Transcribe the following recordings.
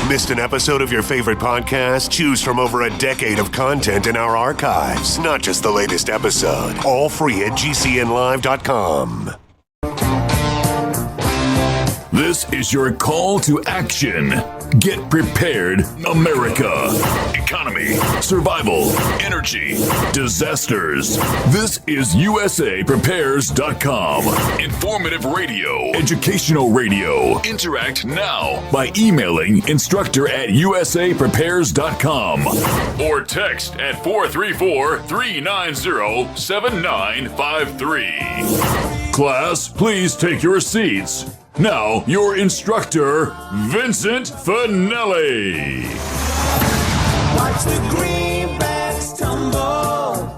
Missed an episode of your favorite podcast? Choose from over a decade of content in our archives, not just the latest episode. All free at gcnlive.com. This is your call to action. Get prepared, America. Economy, survival, energy, disasters. This is USAPrepares.com. Informative radio, educational radio. Interact now by emailing instructor@USAPrepares.com or text at 434-390-7953. Class, please take your seats. Now, your instructor, Vincent Finelli. Watch the greenbacks tumble.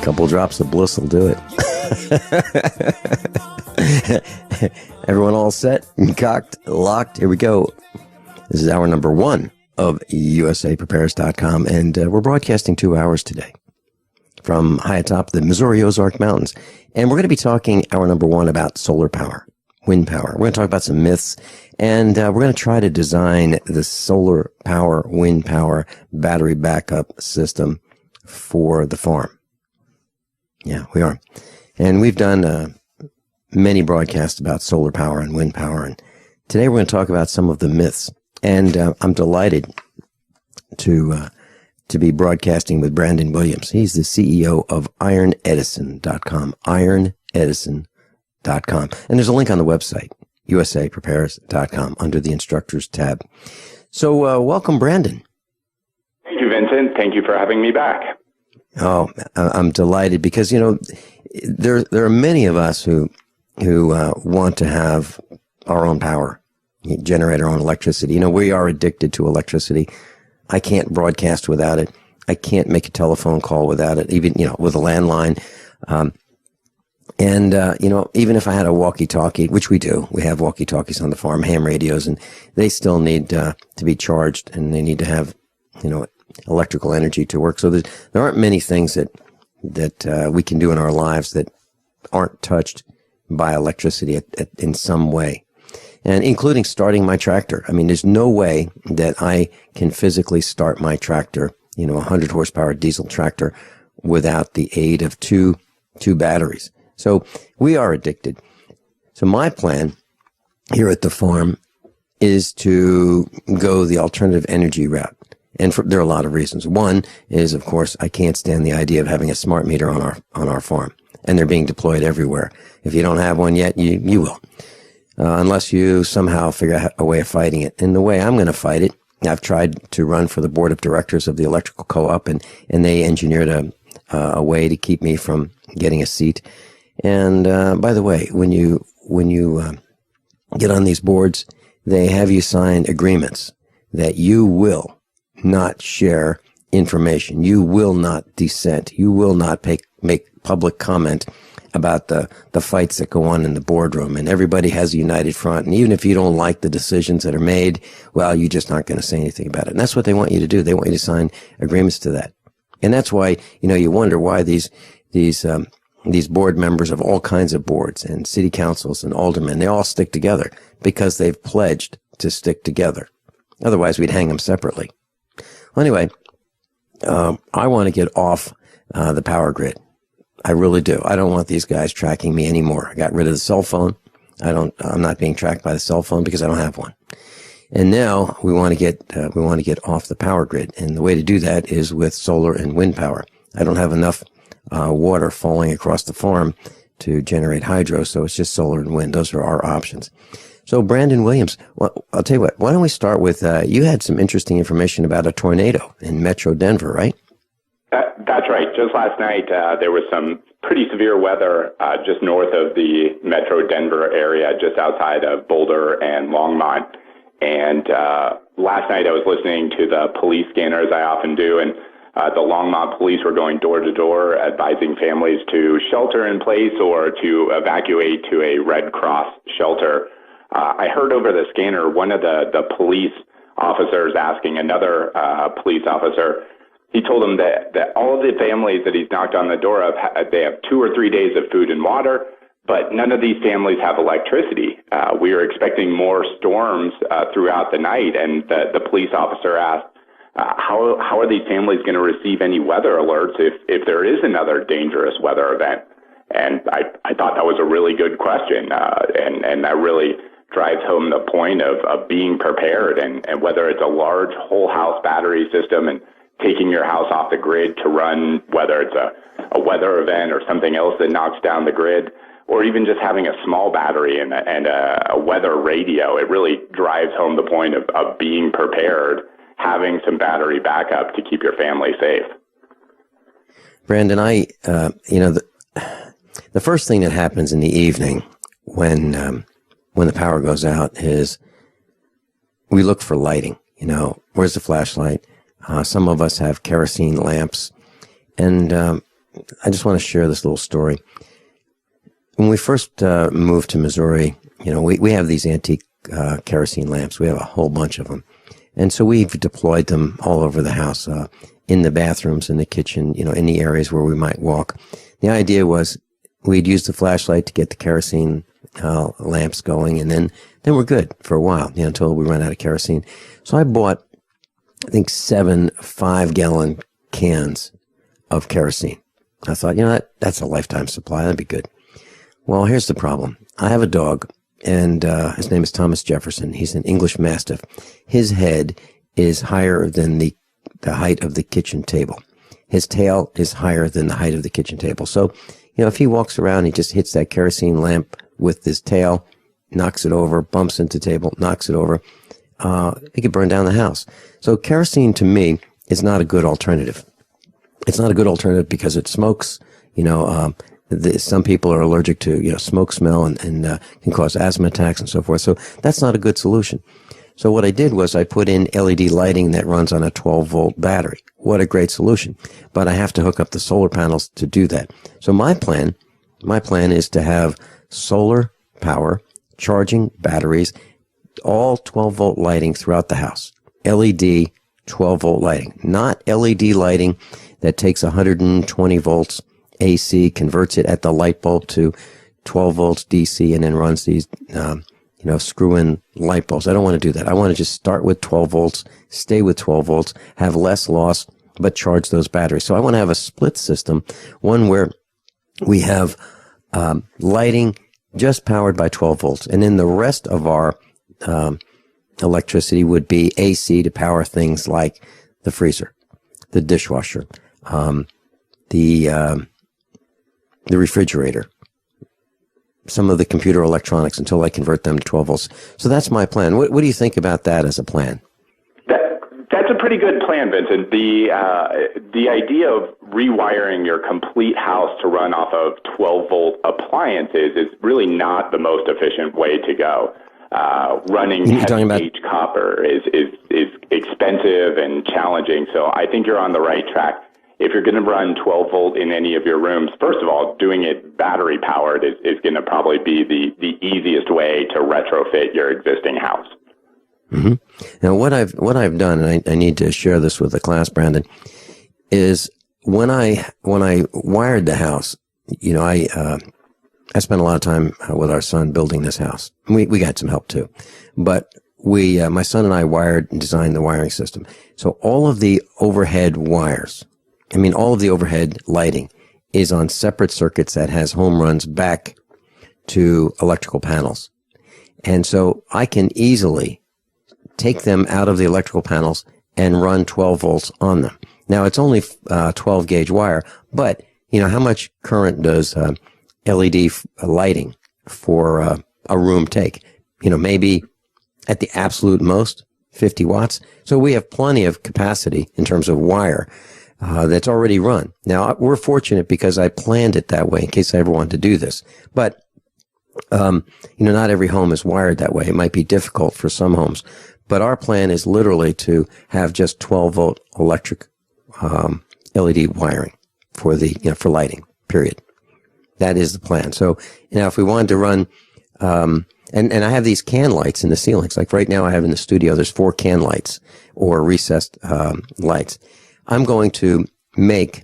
Couple drops of bliss will do it. Everyone all set and cocked, locked? Here we go. This is hour number 1 of USAPrepares.com, and we're broadcasting 2 hours today from high atop the Missouri Ozark Mountains. And we're going to be talking hour number 1 about solar power, wind power. We're going to talk about some myths, and we're going to try to design the solar power, wind power battery backup system for the farm. Yeah, we are. And we've done many broadcasts about solar power and wind power. And today we're going to talk about some of the myths. And I'm delighted to be broadcasting with Brandon Williams. He's the CEO of IronEdison.com, IronEdison.com. And there's a link on the website, USAPrepares.com, under the instructors tab. So welcome, Brandon. Thank you, Vincent. Thank you for having me back. Oh, I'm delighted because, you know, there are many of us who want to have our own power, generate our own electricity. You know, we are addicted to electricity. I can't broadcast without it. I can't make a telephone call without it, even, you know, with a landline. You know, even if I had a walkie-talkie, which we do, we have walkie-talkies on the farm, ham radios, and they still need to be charged, and they need to have, you know, electrical energy to work. So there aren't many things that we can do in our lives that aren't touched by electricity in some way. And including starting my tractor. I mean, there's no way that I can physically start my tractor, you know, a 100 horsepower diesel tractor, without the aid of two batteries. So we are addicted. So my plan here at the farm is to go the alternative energy route. And there are a lot of reasons. One is, of course, I can't stand the idea of having a smart meter on our farm. And they're being deployed everywhere. If you don't have one yet, you will. Unless you somehow figure out a way of fighting it. And the way I'm going to fight it, I've tried to run for the board of directors of the electrical co-op, and they engineered a way to keep me from getting a seat. And by the way, when you get on these boards, they have you sign agreements that you will not share information. You will not dissent. You will not make public comment about the fights that go on in the boardroom, and everybody has a united front. And even if you don't like the decisions that are made, well, you're just not going to say anything about it. And that's what they want you to do. They want you to sign agreements to that. And that's why, you know, you wonder why these board members of all kinds of boards and city councils and aldermen, they all stick together because they've pledged to stick together. Otherwise, we'd hang them separately. Well, anyway, I want to get off the power grid. I really do. I don't want these guys tracking me anymore. I got rid of the cell phone. I'm not being tracked by the cell phone because I don't have one. And now we want to get off the power grid. And the way to do that is with solar and wind power. I don't have enough water falling across the farm to generate hydro, so it's just solar and wind. Those are our options. So Brandon Williams, well, I'll tell you what, why don't we start with, you had some interesting information about a tornado in Metro Denver, right? That's right. Just last night, there was some pretty severe weather just north of the Metro Denver area, just outside of Boulder and Longmont. And last night I was listening to the police scanner, as I often do, and the Longmont police were going door to door advising families to shelter in place or to evacuate to a Red Cross shelter. I heard over the scanner one of the police officers asking another police officer. He told him that all of the families that he's knocked on the door of, they have 2 or 3 days of food and water. But none of these families have electricity. We were expecting more storms throughout the night, and the police officer asked, how are these families going to receive any weather alerts if there is another dangerous weather event? And I thought that was a really good question, and that really drives home the point of being prepared, and whether it's a large whole house battery system and taking your house off the grid to run, whether it's a weather event or something else that knocks down the grid, or even just having a small battery and a weather radio. It really drives home the point of being prepared, having some battery backup to keep your family safe. Brandon, the first thing that happens in the evening when the power goes out is we look for lighting. Where's the flashlight? Some of us have kerosene lamps. And I just want to share this little story. When we first moved to Missouri, we have these antique kerosene lamps. We have a whole bunch of them. And so we've deployed them all over the house, in the bathrooms, in the kitchen, in the areas where we might walk. The idea was we'd use the flashlight to get the kerosene lamps going, and then we're good for a while, until we run out of kerosene. So I bought, I think, 7 5-gallon cans of kerosene. I thought, that's a lifetime supply. That'd be good. Well, here's the problem. I have a dog, and his name is Thomas Jefferson. He's an English Mastiff. His head is higher than the height of the kitchen table. His tail is higher than the height of the kitchen table. So, if he walks around, he just hits that kerosene lamp with his tail, knocks it over, bumps into the table, knocks it over. It could burn down the house. So kerosene, to me, is not a good alternative. It's not a good alternative because it smokes. Some people are allergic to, smoke smell and can cause asthma attacks and so forth. So that's not a good solution. So what I did was I put in LED lighting that runs on a 12-volt battery. What a great solution. But I have to hook up the solar panels to do that. So my plan is to have solar power, charging batteries, all 12-volt lighting throughout the house. LED 12-volt lighting. Not LED lighting that takes 120 volts AC, converts it at the light bulb to 12 volts DC, and then runs these, screw-in light bulbs. I don't want to do that. I want to just start with 12 volts, stay with 12 volts, have less loss, but charge those batteries. So I want to have a split system, one where we have lighting just powered by 12 volts, and then the rest of our electricity would be AC to power things like the freezer, the dishwasher, the refrigerator, some of the computer electronics, until I convert them to 12 volts. So that's my plan. What do you think about that as a plan? That's a pretty good plan, Vincent. The idea of rewiring your complete house to run off of 12-volt appliances is really not the most efficient way to go. Running heavy-gauge copper is expensive and challenging, so I think you're on the right track. If you're going to run 12-volt in any of your rooms, first of all, doing it battery-powered is going to probably be the easiest way to retrofit your existing house. Mm-hmm. Now, what I've done, and I need to share this with the class, Brandon, is when I wired the house, I spent a lot of time with our son building this house. We got some help too, but my son and I wired and designed the wiring system. So all of the overhead wires, all of the overhead lighting is on separate circuits that has home runs back to electrical panels. And so I can easily take them out of the electrical panels and run 12 volts on them. Now, it's only 12 gauge wire, but how much current does LED lighting for a room take? Maybe at the absolute most 50 watts. So we have plenty of capacity in terms of wire that's already run. Now, we're fortunate because I planned it that way in case I ever wanted to do this. But, not every home is wired that way. It might be difficult for some homes. But our plan is literally to have just 12-volt electric LED wiring for for lighting, period. That is the plan. So, if we wanted to run, and I have these can lights in the ceilings. Like right now I have in the studio, there's 4 can lights or recessed lights. I'm going to make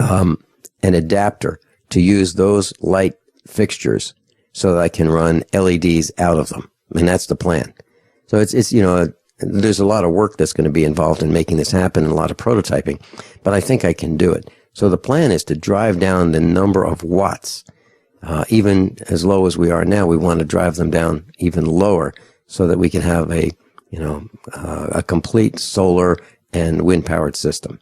an adapter to use those light fixtures so that I can run LEDs out of them. And that's the plan. So it's you know, there's a lot of work that's going to be involved in making this happen and a lot of prototyping, but I think I can do it. So the plan is to drive down the number of watts, even as low as we are now. We want to drive them down even lower so that we can have a complete solar and wind powered system.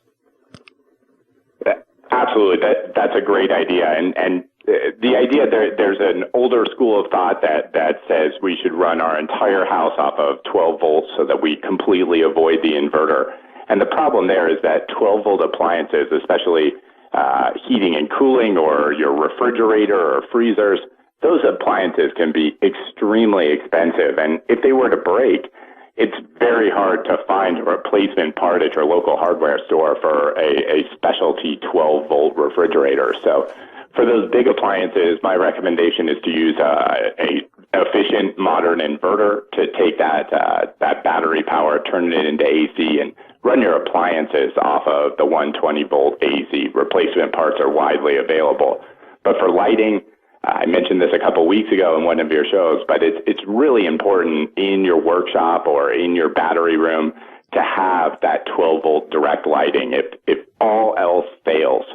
Absolutely, that's a great idea, and the idea there's an older school of thought that says we should run our entire house off of 12 volts so that we completely avoid the inverter. And the problem there is that 12 volt appliances, especially heating and cooling or your refrigerator or freezers, those appliances can be extremely expensive. And if they were to break, it's very hard to find a replacement part at your local hardware store for a specialty 12 volt refrigerator. So for those big appliances, my recommendation is to use a efficient modern inverter to take that battery power, turn it into AC, and run your appliances off of the 120 volt AC. Replacement parts are widely available. But for lighting, I mentioned this a couple weeks ago in one of your shows, but it's really important in your workshop or in your battery room to have that 12 volt direct lighting. If all else fails,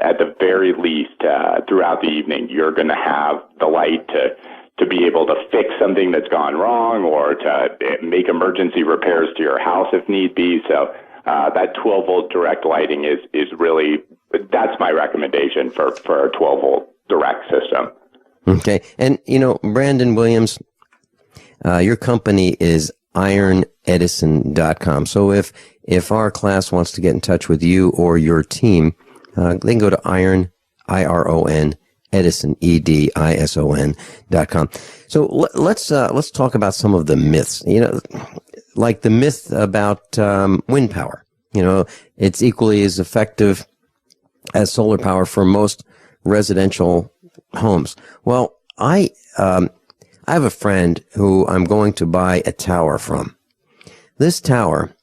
at the very least, throughout the evening, you're going to have the light to be able to fix something that's gone wrong or to make emergency repairs to your house if need be. So that 12 volt direct lighting is really, that's my recommendation for a 12 volt direct system. Okay. And, you know, Brandon Williams, your company is ironedison.com. So if our class wants to get in touch with you or your team, they can go to iron, I-R-O-N, Edison, EDISON.com. So let's talk about some of the myths, you know, like the myth about wind power. You know, it's equally as effective as solar power for most residential homes. Well, I have a friend who I'm going to buy a tower from. This tower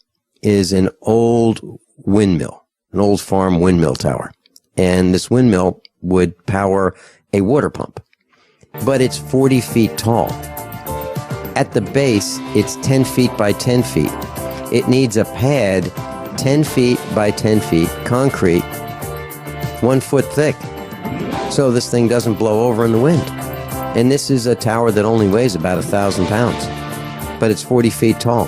is an old windmill, an old farm windmill tower. And this windmill would power a water pump. But it's 40 feet tall. At the base, it's 10 feet by 10 feet. It needs a pad 10 feet by 10 feet, concrete, 1 foot thick. So this thing doesn't blow over in the wind. And this is a tower that only weighs about 1,000 pounds. But it's 40 feet tall.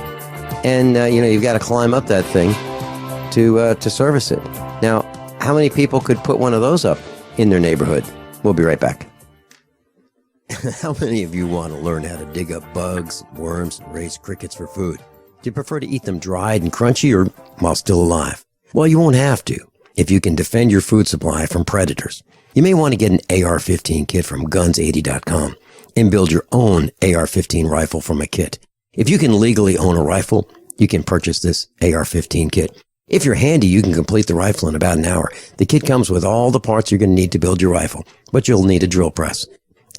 And, you know, you've got to climb up that thing to service it. Now, how many people could put one of those up in their neighborhood? We'll be right back. How many of you want to learn how to dig up bugs, worms, and raise crickets for food? Do you prefer to eat them dried and crunchy or while still alive? Well, you won't have to if you can defend your food supply from predators. You may want to get an AR-15 kit from guns80.com and build your own AR-15 rifle from a kit. If you can legally own a rifle, you can purchase this AR-15 kit. If you're handy, you can complete the rifle in about an hour. The kit comes with all the parts you're going to need to build your rifle, but you'll need a drill press.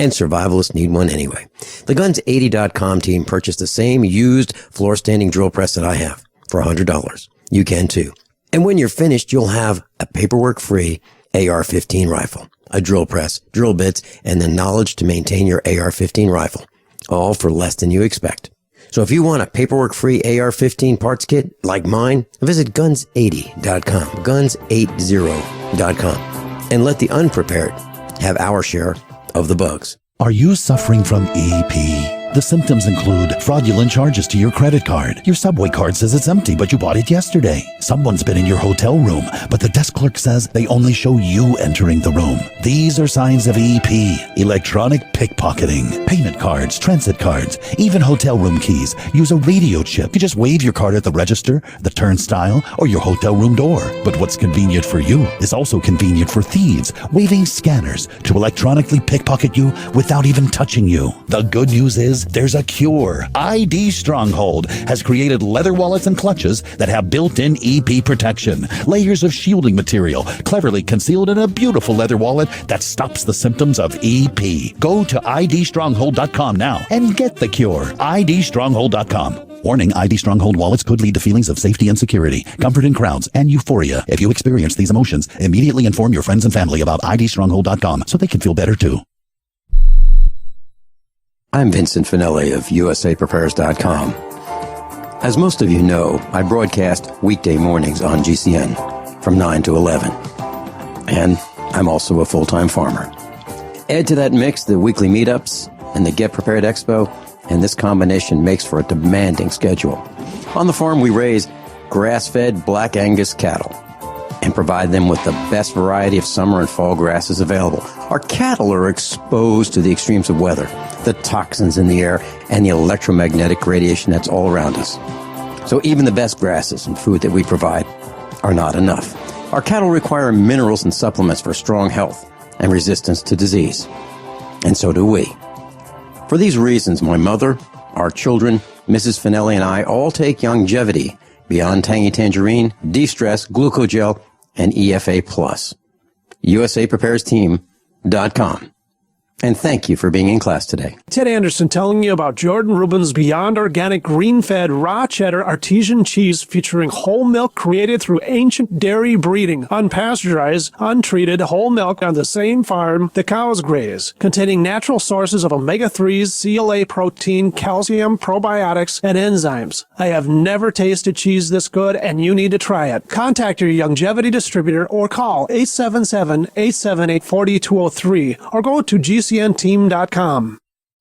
And survivalists need one anyway. The Guns80.com team purchased the same used floor-standing drill press that I have for $100. You can too. And when you're finished, you'll have a paperwork-free AR-15 rifle, a drill press, drill bits, and the knowledge to maintain your AR-15 rifle, all for less than you expect. So if you want a paperwork-free AR-15 parts kit like mine, visit guns80.com, guns80.com, and let the unprepared have our share of the bugs. Are you suffering from EP? The symptoms include fraudulent charges to your credit card. Your Subway card says it's empty, but you bought it yesterday. Someone's been in your hotel room, but the desk clerk says they only show you entering the room. These are signs of EP. Electronic pickpocketing. Payment cards, transit cards, even hotel room keys use a radio chip. You just wave your card at the register, the turnstile, or your hotel room door. But what's convenient for you is also convenient for thieves, waving scanners to electronically pickpocket you without even touching you. The good news is there's a cure. ID Stronghold has created leather wallets and clutches that have built-in EP protection. Layers of shielding material cleverly concealed in a beautiful leather wallet that stops the symptoms of EP. Go to idstronghold.com now and get the cure. idstronghold.com. Warning, ID Stronghold wallets could lead to feelings of safety and security, comfort in crowds, and euphoria. If you experience these emotions, immediately inform your friends and family about idstronghold.com so they can feel better too. I'm Vincent Finelli of USAPrepares.com. As most of you know, I broadcast weekday mornings on GCN from 9 to 11. And I'm also a full-time farmer. Add to that mix the weekly meetups and the Get Prepared Expo, and this combination makes for a demanding schedule. On the farm, we raise grass-fed Black Angus cattle and provide them with the best variety of summer and fall grasses available. Our cattle are exposed to the extremes of weather, the toxins in the air, and the electromagnetic radiation that's all around us. So even the best grasses and food that we provide are not enough. Our cattle require minerals and supplements for strong health and resistance to disease. And so do we. For these reasons, my mother, our children, Mrs. Finelli, and I all take Longevity, Beyond Tangy Tangerine, De-Stress, Glucogel, and EFA+. USAPreparesTeam.com. And thank you for being in class today. Ted Anderson telling you about Jordan Rubin's Beyond Organic Green-Fed Raw Cheddar Artesian Cheese featuring whole milk created through ancient dairy breeding, unpasteurized, untreated whole milk on the same farm the cows graze, containing natural sources of omega-3s, CLA protein, calcium, probiotics, and enzymes. I have never tasted cheese this good, and you need to try it. Contact your Longevity distributor or call 877-878-4203 or go to GCNteam.com.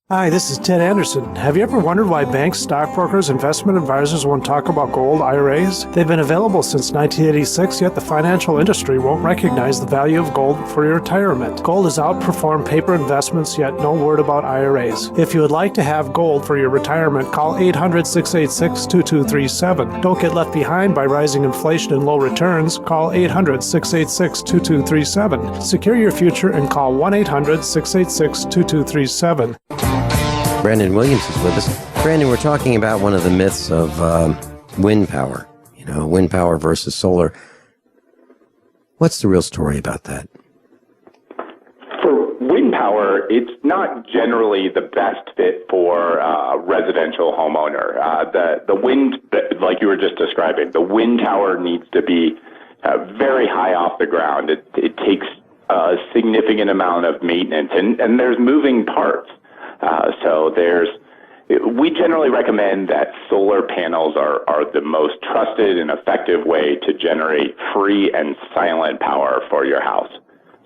Hi, this is Ted Anderson. Have you ever wondered why banks, stockbrokers, investment advisors won't talk about gold IRAs? They've been available since 1986, yet the financial industry won't recognize the value of gold for your retirement. Gold has outperformed paper investments, yet no word about IRAs. If you would like to have gold for your retirement, call 800-686-2237. Don't get left behind by rising inflation and low returns. Call 800-686-2237. Secure your future and call 1-800-686-2237. Brandon Williams is with us. Brandon, we're talking about one of the myths of wind power. You know, wind power versus solar. What's the real story about that? For wind power, it's not generally the best fit for a residential homeowner. The wind, like you were just describing, the wind tower needs to be very high off the ground. It takes a significant amount of maintenance, and there's moving parts. We generally recommend that solar panels are the most trusted and effective way to generate free and silent power for your house.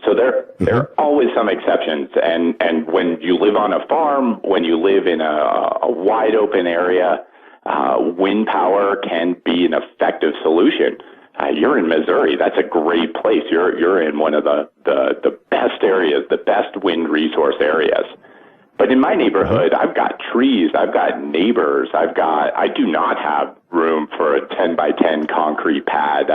So there are always some exceptions, and when you live on a farm, when you live in a wide open area, wind power can be an effective solution. You're in Missouri. That's a great place. You're in one of the best areas, the best wind resource areas. But in my neighborhood, I've got trees, I've got neighbors, I do not have room for a 10 by 10 concrete pad,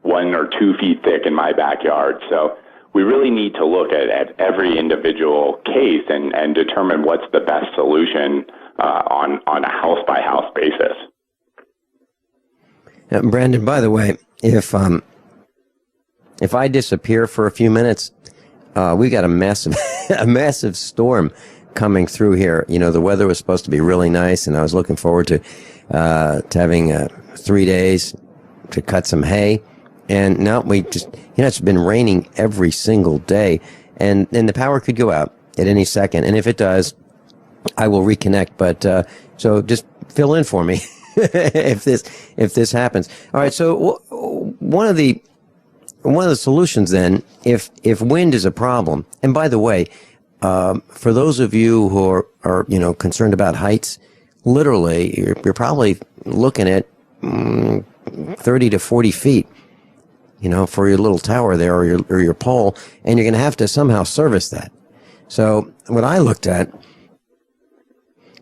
1 or 2 feet thick in my backyard. So we really need to look at every individual case and determine what's the best solution on a house by house basis. Brandon, by the way, if I disappear for a few minutes, we got a massive storm coming through here. You know, the weather was supposed to be really nice, and I was looking forward to having 3 days to cut some hay. And now it's been raining every single day, and the power could go out at any second. And if it does, I will reconnect. But so just fill in for me if this happens. All right. So one of the solutions then, if wind is a problem, and by the way, for those of you who are concerned about heights, literally you're probably looking at 30 to 40 feet, for your little tower there or your pole, and you're going to have to somehow service that. So what I looked at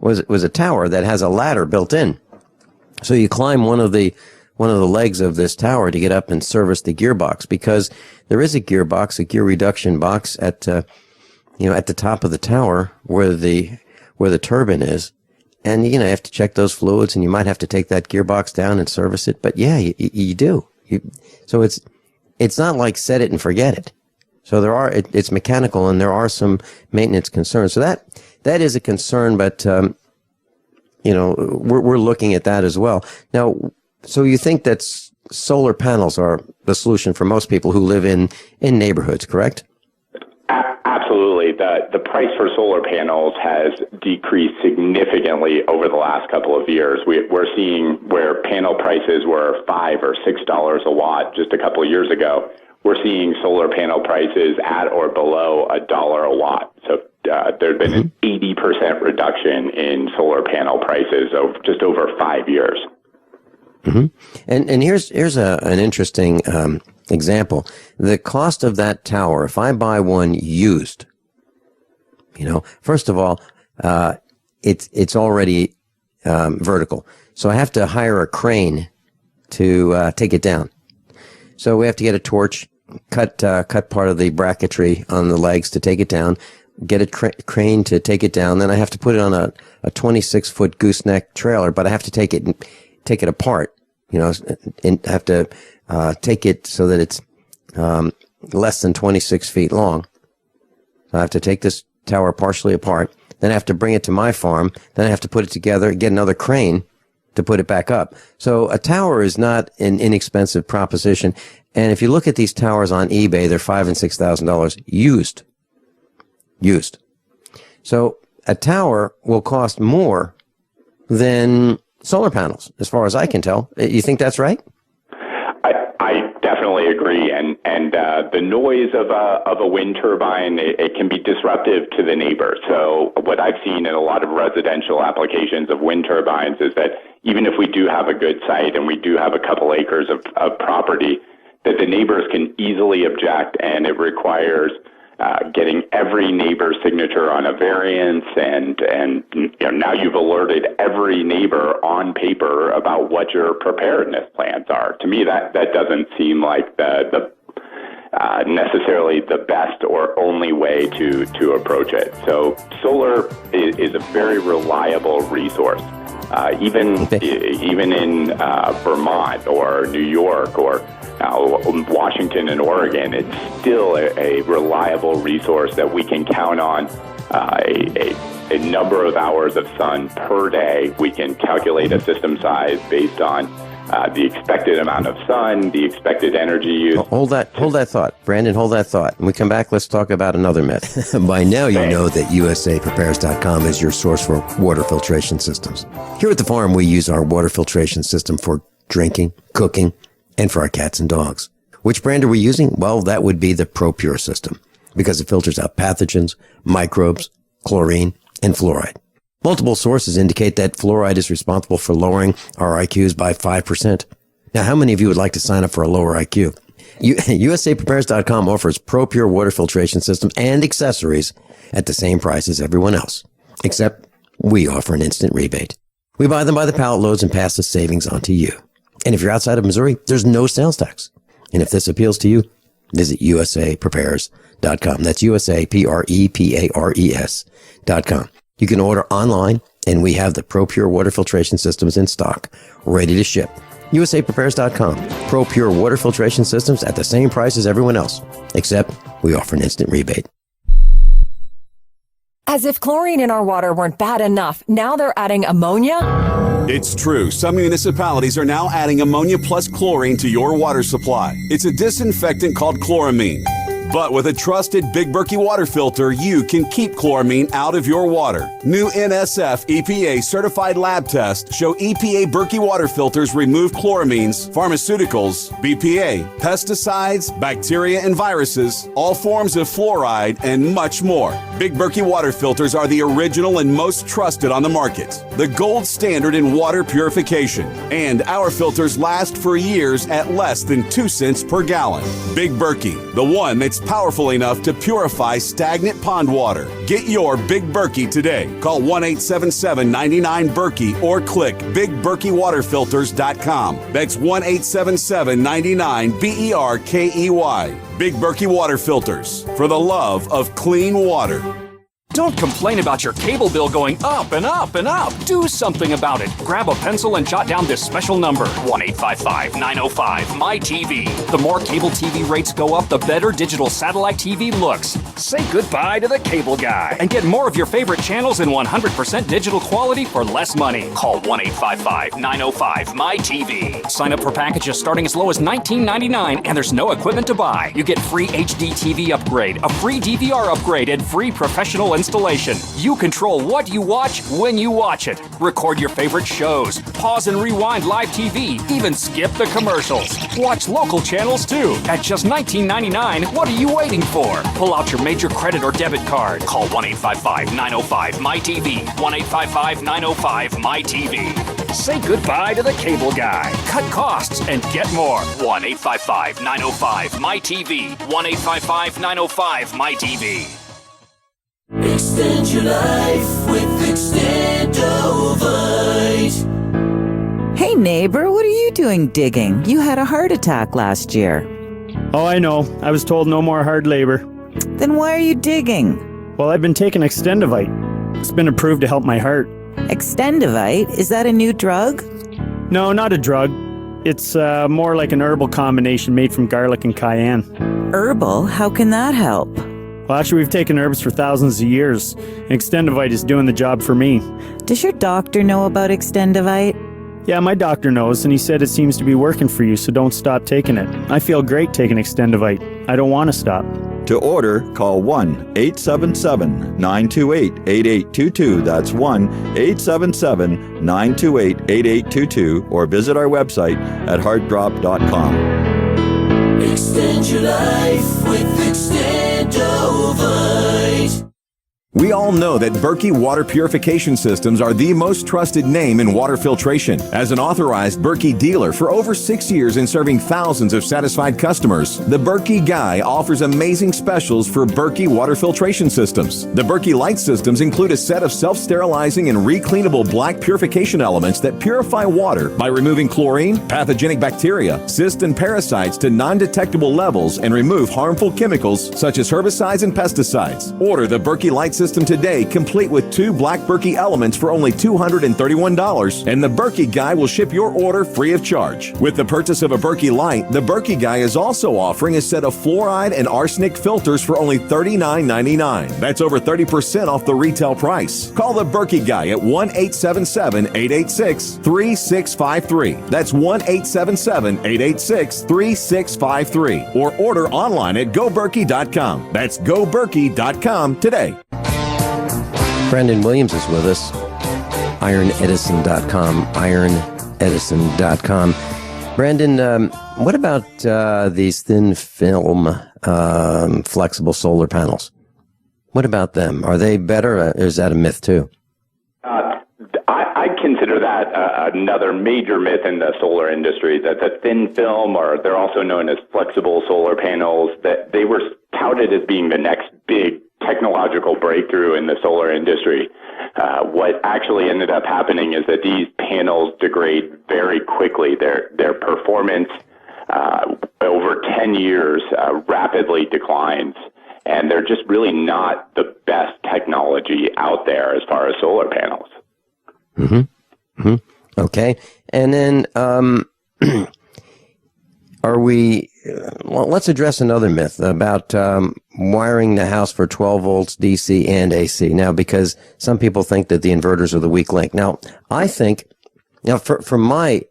was a tower that has a ladder built in. So you climb one of the legs of this tower to get up and service the gearbox, because there is a gearbox, a gear reduction box at the top of the tower where the turbine is. And you have to check those fluids, and you might have to take that gearbox down and service it. But yeah, you do. So it's not like set it and forget it. So it's mechanical, and there are some maintenance concerns. So that is a concern, but we're looking at that as well. Now, so you think that solar panels are the solution for most people who live in neighborhoods, correct? Absolutely. The price for solar panels has decreased significantly over the last couple of years. We're seeing where panel prices were $5 or $6 a watt just a couple of years ago. We're seeing solar panel prices at or below $1 a watt. So there's been an 80% reduction in solar panel prices just over 5 years. Mm-hmm. And here's an interesting example. The cost of that tower, if I buy one used, first of all, it's already vertical. So I have to hire a crane to take it down. So we have to get a torch, cut part of the bracketry on the legs to take it down, get a crane to take it down. Then I have to put it on a 26-foot gooseneck trailer, but I have to take it apart, and I have to take it so that it's less than 26 feet long. So I have to take this tower partially apart. Then I have to bring it to my farm. Then I have to put it together, get another crane to put it back up. So a tower is not an inexpensive proposition. And if you look at these towers on eBay, they're $5,000 and $6,000 used. So a tower will cost more than solar panels, as far as I can tell. You think that's right? I definitely agree, and the noise of a wind turbine, it can be disruptive to the neighbor. So what I've seen in a lot of residential applications of wind turbines is that even if we do have a good site and we do have a couple acres of property, that the neighbors can easily object, and it requires getting every neighbor's signature on a variance, and now you've alerted every neighbor on paper about what your preparedness plans are. To me, that doesn't seem like the necessarily the best or only way to approach it. So solar is a very reliable resource. Even in Vermont or New York or Washington and Oregon, it's still a reliable resource that we can count on a number of hours of sun per day. We can calculate a system size based on the expected amount of sun, the expected energy use. Hold that thought. Brandon, hold that thought. When we come back, let's talk about another myth. By now, you know that USAPrepares.com is your source for water filtration systems. Here at the farm, we use our water filtration system for drinking, cooking, and for our cats and dogs. Which brand are we using? Well, that would be the ProPure system, because it filters out pathogens, microbes, chlorine, and fluoride. Multiple sources indicate that fluoride is responsible for lowering our IQs by 5%. Now, how many of you would like to sign up for a lower IQ? USAPrepares.com offers ProPure water filtration systems and accessories at the same price as everyone else, except we offer an instant rebate. We buy them by the pallet loads and pass the savings on to you. And if you're outside of Missouri, there's no sales tax. And if this appeals to you, visit USAPrepares.com. That's USAPrepares.com. You can order online, and we have the ProPure water filtration systems in stock, ready to ship. USAPrepares.com. ProPure water filtration systems at the same price as everyone else, except we offer an instant rebate. As if chlorine in our water weren't bad enough, now they're adding ammonia? It's true. Some municipalities are now adding ammonia plus chlorine to your water supply. It's a disinfectant called chloramine. But with a trusted Big Berkey water filter, you can keep chloramine out of your water. New NSF EPA certified lab tests show EPA Berkey water filters remove chloramines, pharmaceuticals, BPA, pesticides, bacteria and viruses, all forms of fluoride, and much more. Big Berkey water filters are the original and most trusted on the market, the gold standard in water purification. And our filters last for years at less than 2 cents per gallon. Big Berkey, the one that's powerful enough to purify stagnant pond water. Get your Big Berkey today. Call 1-877-99-BERKEY or click BigBerkeyWaterFilters.com. That's 1-877-99-BERKEY. Big Berkey Water Filters, for the love of clean water. Don't complain about your cable bill going up and up and up. Do something about it. Grab a pencil and jot down this special number, 1-855-905-MY-TV. The more cable TV rates go up, the better digital satellite TV looks. Say goodbye to the cable guy and get more of your favorite channels in 100% digital quality for less money. Call 1-855-905-MY-TV. Sign up for packages starting as low as $19.99, and there's no equipment to buy. You get free HD TV upgrade, a free DVR upgrade, and free professional installation. You control what you watch when you watch it. Record your favorite shows, pause and rewind live TV, even skip the commercials. Watch local channels too. At just $19.99, what are you waiting for? Pull out your major credit or debit card. Call 1-855-905-MY-TV. 1-855-905-MY-TV. Say goodbye to the cable guy. Cut costs and get more. 1-855-905-MY-TV. 1-855-905-MY-TV. Extend your life with Extendovite. Hey neighbor, what are you doing digging? You had a heart attack last year. Oh, I know. I was told no more hard labor. Then why are you digging? Well, I've been taking Extendovite. It's been approved to help my heart. Extendovite? Is that a new drug? No, not a drug. It's more like an herbal combination made from garlic and cayenne. Herbal? How can that help? Well, actually, we've taken herbs for thousands of years. Extendovite is doing the job for me. Does your doctor know about Extendovite? Yeah, my doctor knows, and he said it seems to be working for you, so don't stop taking it. I feel great taking Extendovite. I don't want to stop. To order, call 1-877-928-8822. That's 1-877-928-8822, or visit our website at heartdrop.com. Extend your life with Extendovite. We all know that Berkey Water Purification Systems are the most trusted name in water filtration. As an authorized Berkey dealer for over 6 years and serving thousands of satisfied customers, the Berkey Guy offers amazing specials for Berkey water filtration systems. The Berkey Light systems include a set of self-sterilizing and recleanable black purification elements that purify water by removing chlorine, pathogenic bacteria, cysts, and parasites to non-detectable levels and remove harmful chemicals such as herbicides and pesticides. Order the Berkey Light system today, complete with 2 black Berkey elements for only $231, and the Berkey Guy will ship your order free of charge. With the purchase of a Berkey Light, the Berkey Guy is also offering a set of fluoride and arsenic filters for only $39.99. That's over 30% off the retail price. Call the Berkey Guy at 1-877-886-3653. That's 1-877-886-3653. Or order online at goberkey.com. That's goberkey.com today. Brandon Williams is with us. IronEdison.com. IronEdison.com. Brandon, what about these thin film flexible solar panels? What about them? Are they better, or is that a myth too? I consider that another major myth in the solar industry, that the thin film, or they're also known as flexible solar panels, that they were touted as being the next big technological breakthrough in the solar industry. What actually ended up happening is that these panels degrade very quickly. Their performance over 10 years rapidly declines, and they're just really not the best technology out there as far as solar panels. Okay. And then let's address another myth about wiring the house for 12 volts DC and AC. Now, because some people think that the inverters are the weak link. Now, I think, for my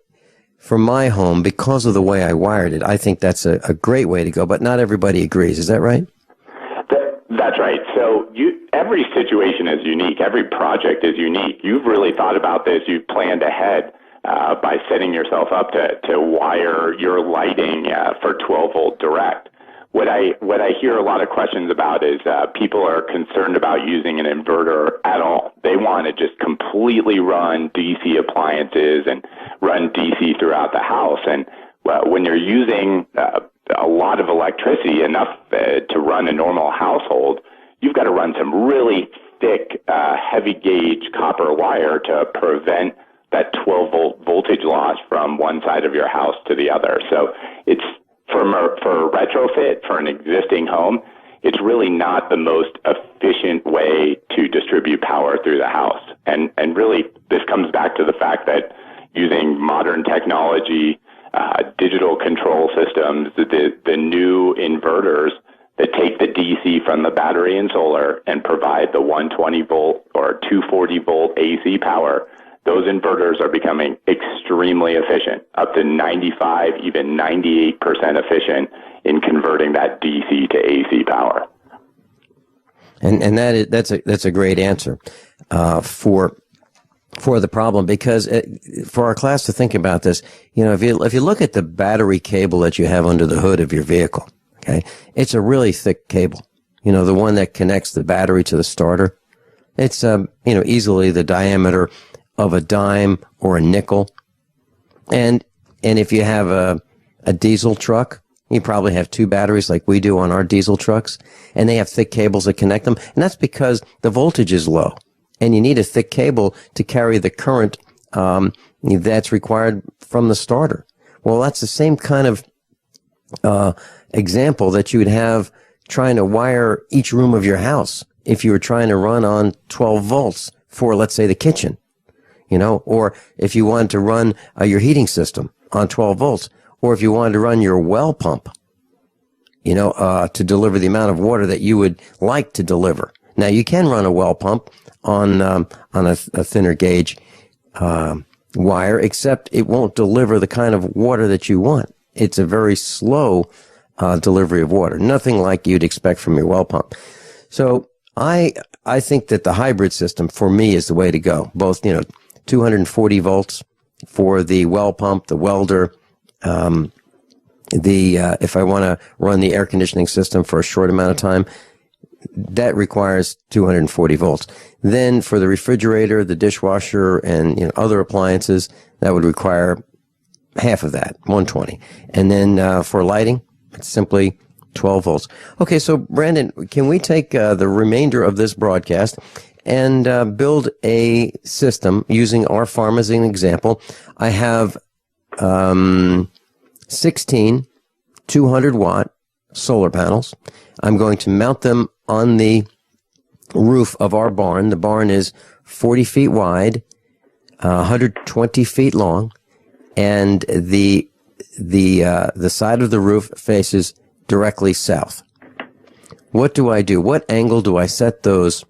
home, because of the way I wired it, I think that's a great way to go, but not everybody agrees. Is that right? That's right. So every situation is unique. Every project is unique. You've really thought about this. You've planned ahead by setting yourself up to wire your lighting for 12 volt direct. What I hear a lot of questions about is people are concerned about using an inverter at all. They want to just completely run DC appliances and run DC throughout the house. And when you're using a lot of electricity, enough to run a normal household, you've got to run some really thick, heavy gauge copper wire to prevent that 12 volt voltage loss from one side of your house to the other. So it's for retrofit for an existing home, it's really not the most efficient way to distribute power through the house. And really, this comes back to the fact that using modern technology, digital control systems, the new inverters that take the DC from the battery and solar and provide the 120 volt or 240 volt AC power, those inverters are becoming extremely efficient, up to 95, even 98% efficient in converting that DC to AC power. And that's a great answer for the problem, because for our class to think about this, if you look at the battery cable that you have under the hood of your vehicle, okay, it's a really thick cable. The one that connects the battery to the starter. It's easily the diameter of a dime or a nickel. And if you have a diesel truck, you probably have two batteries like we do on our diesel trucks, and they have thick cables that connect them. And that's because the voltage is low, and you need a thick cable to carry the current that's required from the starter. Well, that's the same kind of example that you would have trying to wire each room of your house if you were trying to run on 12 volts for, let's say, the kitchen, or if you wanted to run your heating system on 12 volts, or if you wanted to run your well pump, to deliver the amount of water that you would like to deliver. Now, you can run a well pump on a thinner gauge wire, except it won't deliver the kind of water that you want. It's a very slow delivery of water, nothing like you'd expect from your well pump. So I think that the hybrid system for me is the way to go. Both 240 volts for the well pump, the welder. If I want to run the air conditioning system for a short amount of time, that requires 240 volts. Then for the refrigerator, the dishwasher, and other appliances, that would require half of that, 120. And then for lighting, it's simply 12 volts. Okay, so Brandon, can we take the remainder of this broadcast and build a system using our farm as an example? I have 16 200-watt solar panels. I'm going to mount them on the roof of our barn. The barn is 40 feet wide, 120 feet long, and the side of the roof faces directly south. What do I do? What angle do I set those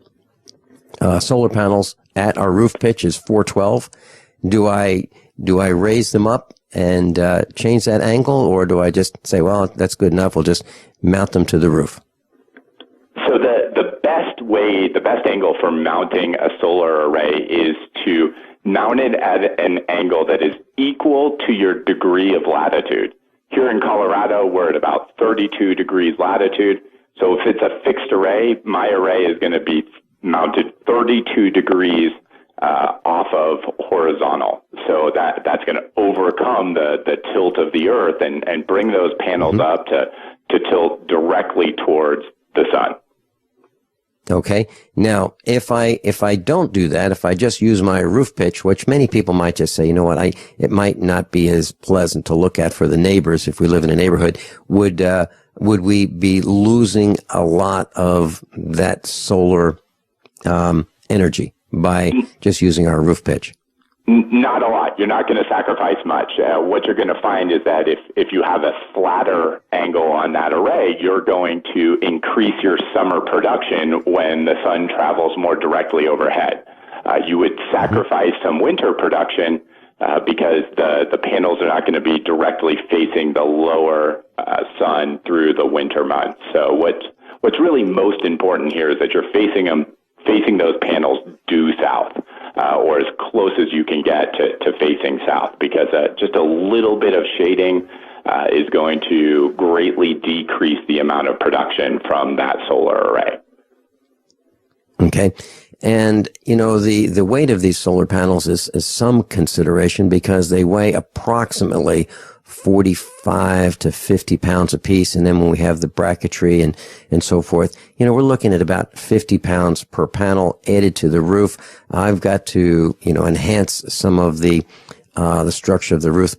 solar panels at? Our roof pitch is 412. Do I raise them up and change that angle, or do I just say, well, that's good enough, we'll just mount them to the roof? So the best angle for mounting a solar array is to mount it at an angle that is equal to your degree of latitude. Here in Colorado, we're at about 32 degrees latitude. So if it's a fixed array, my array is going to be mounted 32 degrees off of horizontal. So that's going to overcome the tilt of the earth and bring those panels up to tilt directly towards the sun. Okay. Now, if I don't do that, if I just use my roof pitch, which many people might just say, it might not be as pleasant to look at for the neighbors if we live in a neighborhood, would we be losing a lot of that solar energy by just using our roof pitch? Not a lot. You're not going to sacrifice much. What you're going to find is that if you have a flatter angle on that array, you're going to increase your summer production when the sun travels more directly overhead. You would sacrifice some winter production because the panels are not going to be directly facing the lower sun through the winter months. So what's really most important here is that you're facing those panels due south, or as close as you can get to facing south, because just a little bit of shading is going to greatly decrease the amount of production from that solar array. Okay. And, the weight of these solar panels is some consideration, because they weigh approximately 45 to 50 pounds apiece. And then when we have the bracketry and so forth, we're looking at about 50 pounds per panel added to the roof. I've got to, enhance some of the structure of the roof,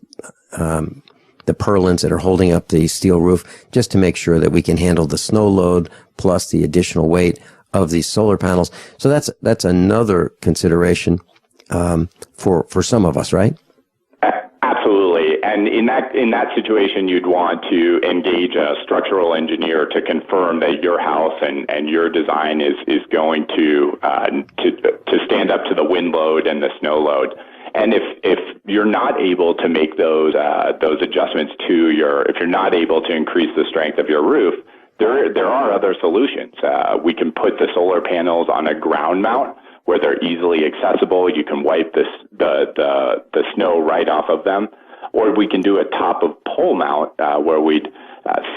the purlins that are holding up the steel roof, just to make sure that we can handle the snow load plus the additional weight of these solar panels. So that's another consideration for some of us, right? Absolutely. And in that situation, you'd want to engage a structural engineer to confirm that your house and your design is going to stand up to the wind load and the snow load. And if you're not able to make those adjustments if you're not able to increase the strength of your roof, there are other solutions. We can put the solar panels on a ground mount where they're easily accessible. You can wipe the snow right off of them, or we can do a top of pole mount where we'd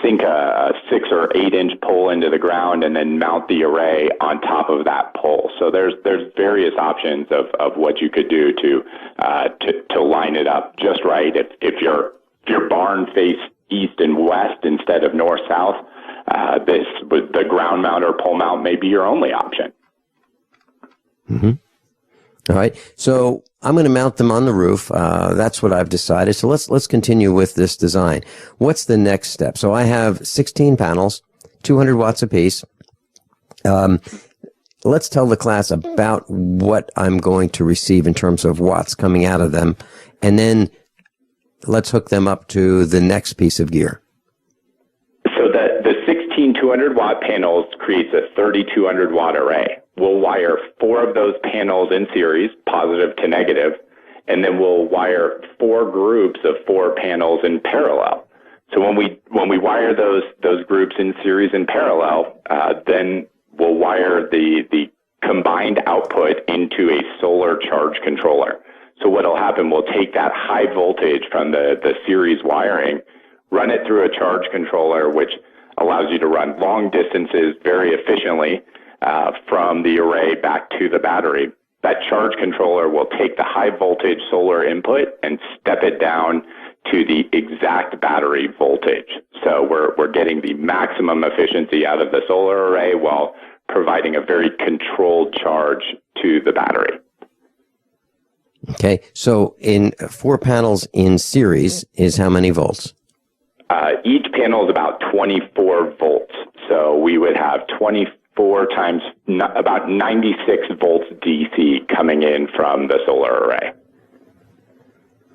sink a 6 or 8 inch pole into the ground and then mount the array on top of that pole. So there's various options of what you could do to line it up just right. If your barn face east and west instead of north south, the ground mount or pole mount may be your only option. Mm-hmm. All right. So I'm going to mount them on the roof. That's what I've decided. So let's continue with this design. What's the next step? So I have 16 panels, 200 watts apiece. Let's tell the class about what I'm going to receive in terms of watts coming out of them, and then let's hook them up to the next piece of gear. So the 16 200-watt panels creates a 3,200 watt array. We'll wire 4 of those panels in series, positive to negative, and then we'll wire 4 groups of 4 panels in parallel. So when we wire those groups in series in parallel, then we'll wire the combined output into a solar charge controller. So what'll happen, we'll take that high voltage from the series wiring, run it through a charge controller, which allows you to run long distances very efficiently from the array back to the battery. That charge controller will take the high voltage solar input and step it down to the exact battery voltage. So we're getting the maximum efficiency out of the solar array while providing a very controlled charge to the battery. Okay, so in 4 panels in series is how many volts? Each panel is about 24 volts. So we would have 24 times about 96 volts DC coming in from the solar array.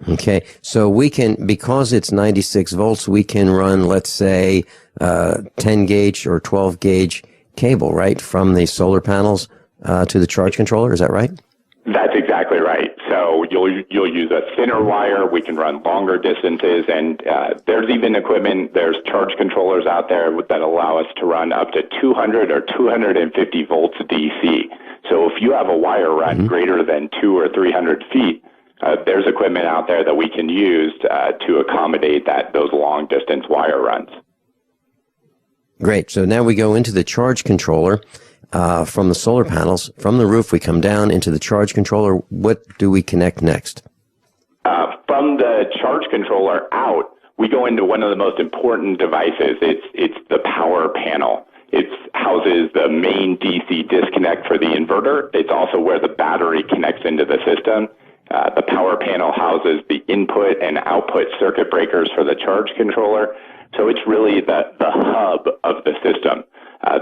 Okay, so we can, because it's 96 volts, we can run, let's say, 10 gauge or 12 gauge cable, right, from the solar panels to the charge controller. Is that right? That's exactly right. So you'll use a thinner wire. We can run longer distances, and there's even equipment. There's charge controllers out there that allow us to run up to 200 or 250 volts DC. So if you have a wire run greater than 200 or 300 feet, there's equipment out there that we can use to accommodate those long distance wire runs. Great. So now we go into the charge controller. From the solar panels, from the roof, we come down into the charge controller. What do we connect next? From the charge controller out, we go into one of the most important devices. It's the power panel. It houses the main DC disconnect for the inverter. It's also where the battery connects into the system. The power panel houses the input and output circuit breakers for the charge controller. So it's really the hub of the system.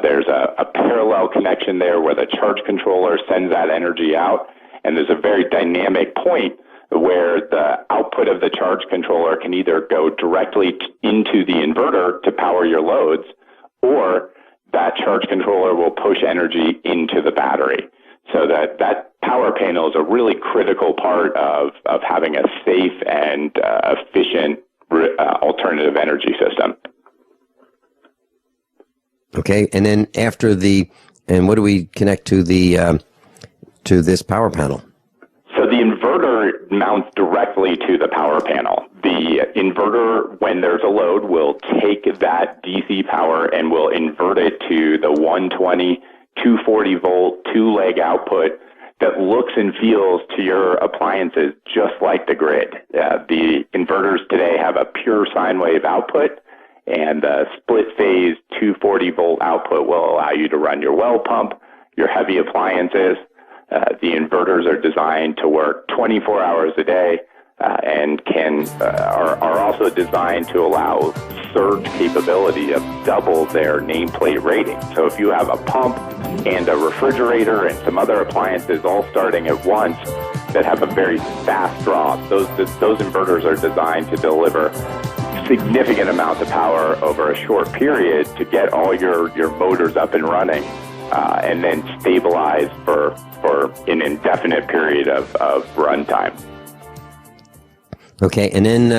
There's a parallel connection there where the charge controller sends that energy out, and there's a very dynamic point where the output of the charge controller can either go directly into the inverter to power your loads, or that charge controller will push energy into the battery. So that power panel is a really critical part of having a safe and efficient alternative energy system. Okay, and then after and what do we connect to to this power panel? So the inverter mounts directly to the power panel. The inverter, when there's a load, will take that DC power and will invert it to the 120, 240 volt, 2-leg output that looks and feels to your appliances just like the grid. The inverters today have a pure sine wave output, and the split phase 240 volt output will allow you to run your well pump, your heavy appliances. The inverters are designed to work 24 hours a day, and are also designed to allow surge capability of double their nameplate rating. So if you have a pump and a refrigerator and some other appliances all starting at once that have a very fast draw, those inverters are designed to deliver significant amounts of power over a short period to get all your motors up and running, and then stabilize for an indefinite period of runtime. Okay, and then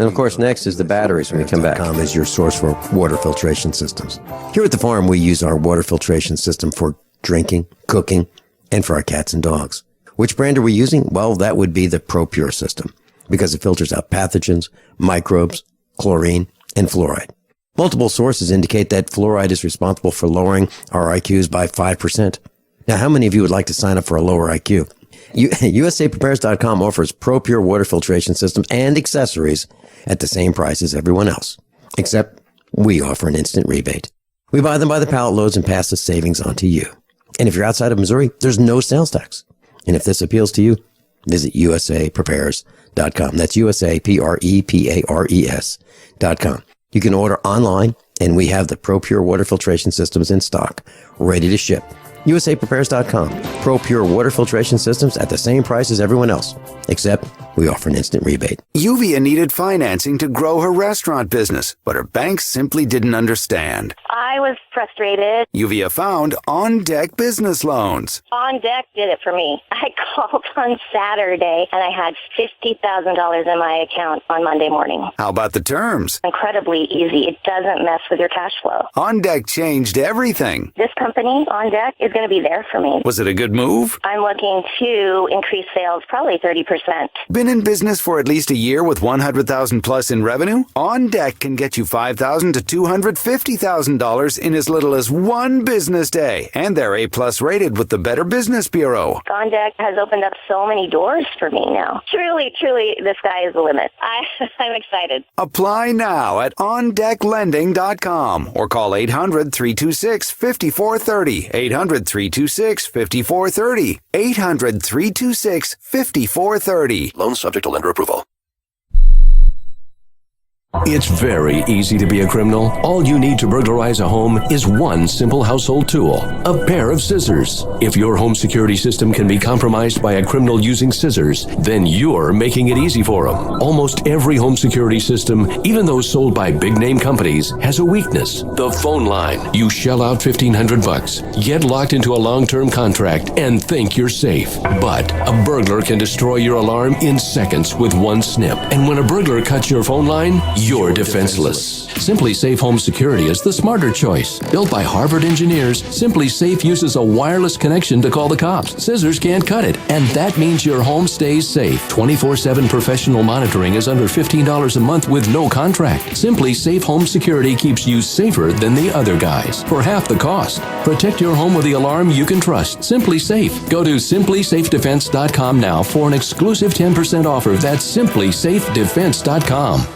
of course, next is the batteries when we come back. Is your source for water filtration systems. Here at the farm, we use our water filtration system for drinking, cooking, and for our cats and dogs. Which brand are we using? Well, that would be the ProPure system, because it filters out pathogens, microbes, chlorine, and fluoride. Multiple sources indicate that fluoride is responsible for lowering our IQs by 5%. Now, how many of you would like to sign up for a lower IQ? USAPrepares.com offers ProPure water filtration systems and accessories at the same price as everyone else, except we offer an instant rebate. We buy them by the pallet loads and pass the savings on to you. And if you're outside of Missouri, there's no sales tax. And if this appeals to you, visit USAPrepares.com. That's USAPrepares.com. You can order online, and we have the ProPure water filtration systems in stock, ready to ship. USAPrepares.com. ProPure water filtration systems at the same price as everyone else, except we offer an instant rebate. Yuvia needed financing to grow her restaurant business, but her bank simply didn't understand. I was frustrated. Yuvia found On Deck Business Loans. On Deck did it for me. I called on Saturday, and I had $50,000 in my account on Monday morning. How about the terms? Incredibly easy. It doesn't mess with your cash flow. On Deck changed everything. This company, On Deck, is going to be there for me. Was it a good move? I'm looking to increase sales probably 30%. Been in business for at least a year with $100,000 plus in revenue? On Deck can get you $5,000 to $250,000 in as little as one business day. And they're A-plus rated with the Better Business Bureau. On Deck has opened up so many doors for me now. Truly, the sky is the limit. I'm excited. Apply now at OnDeckLending.com or call 800-326-5430. 800-326-5430. 800-326-5430. Loan subject to lender approval. It's very easy to be a criminal. All you need to burglarize a home is one simple household tool, a pair of scissors. If your home security system can be compromised by a criminal using scissors, then you're making it easy for them. Almost every home security system, even those sold by big-name companies, has a weakness: the phone line. You shell out $1,500, get locked into a long-term contract, and think you're safe. But a burglar can destroy your alarm in seconds with one snip. And when a burglar cuts your phone line, you're defenseless. Simply Safe Home Security is the smarter choice. Built by Harvard engineers, Simply Safe uses a wireless connection to call the cops. Scissors can't cut it, and that means your home stays safe. 24/7 professional monitoring is under $15 a month with no contract. Simply Safe Home Security keeps you safer than the other guys for half the cost. Protect your home with the alarm you can trust. Simply Safe. Go to simplysafedefense.com now for an exclusive 10% offer. That's simplysafedefense.com.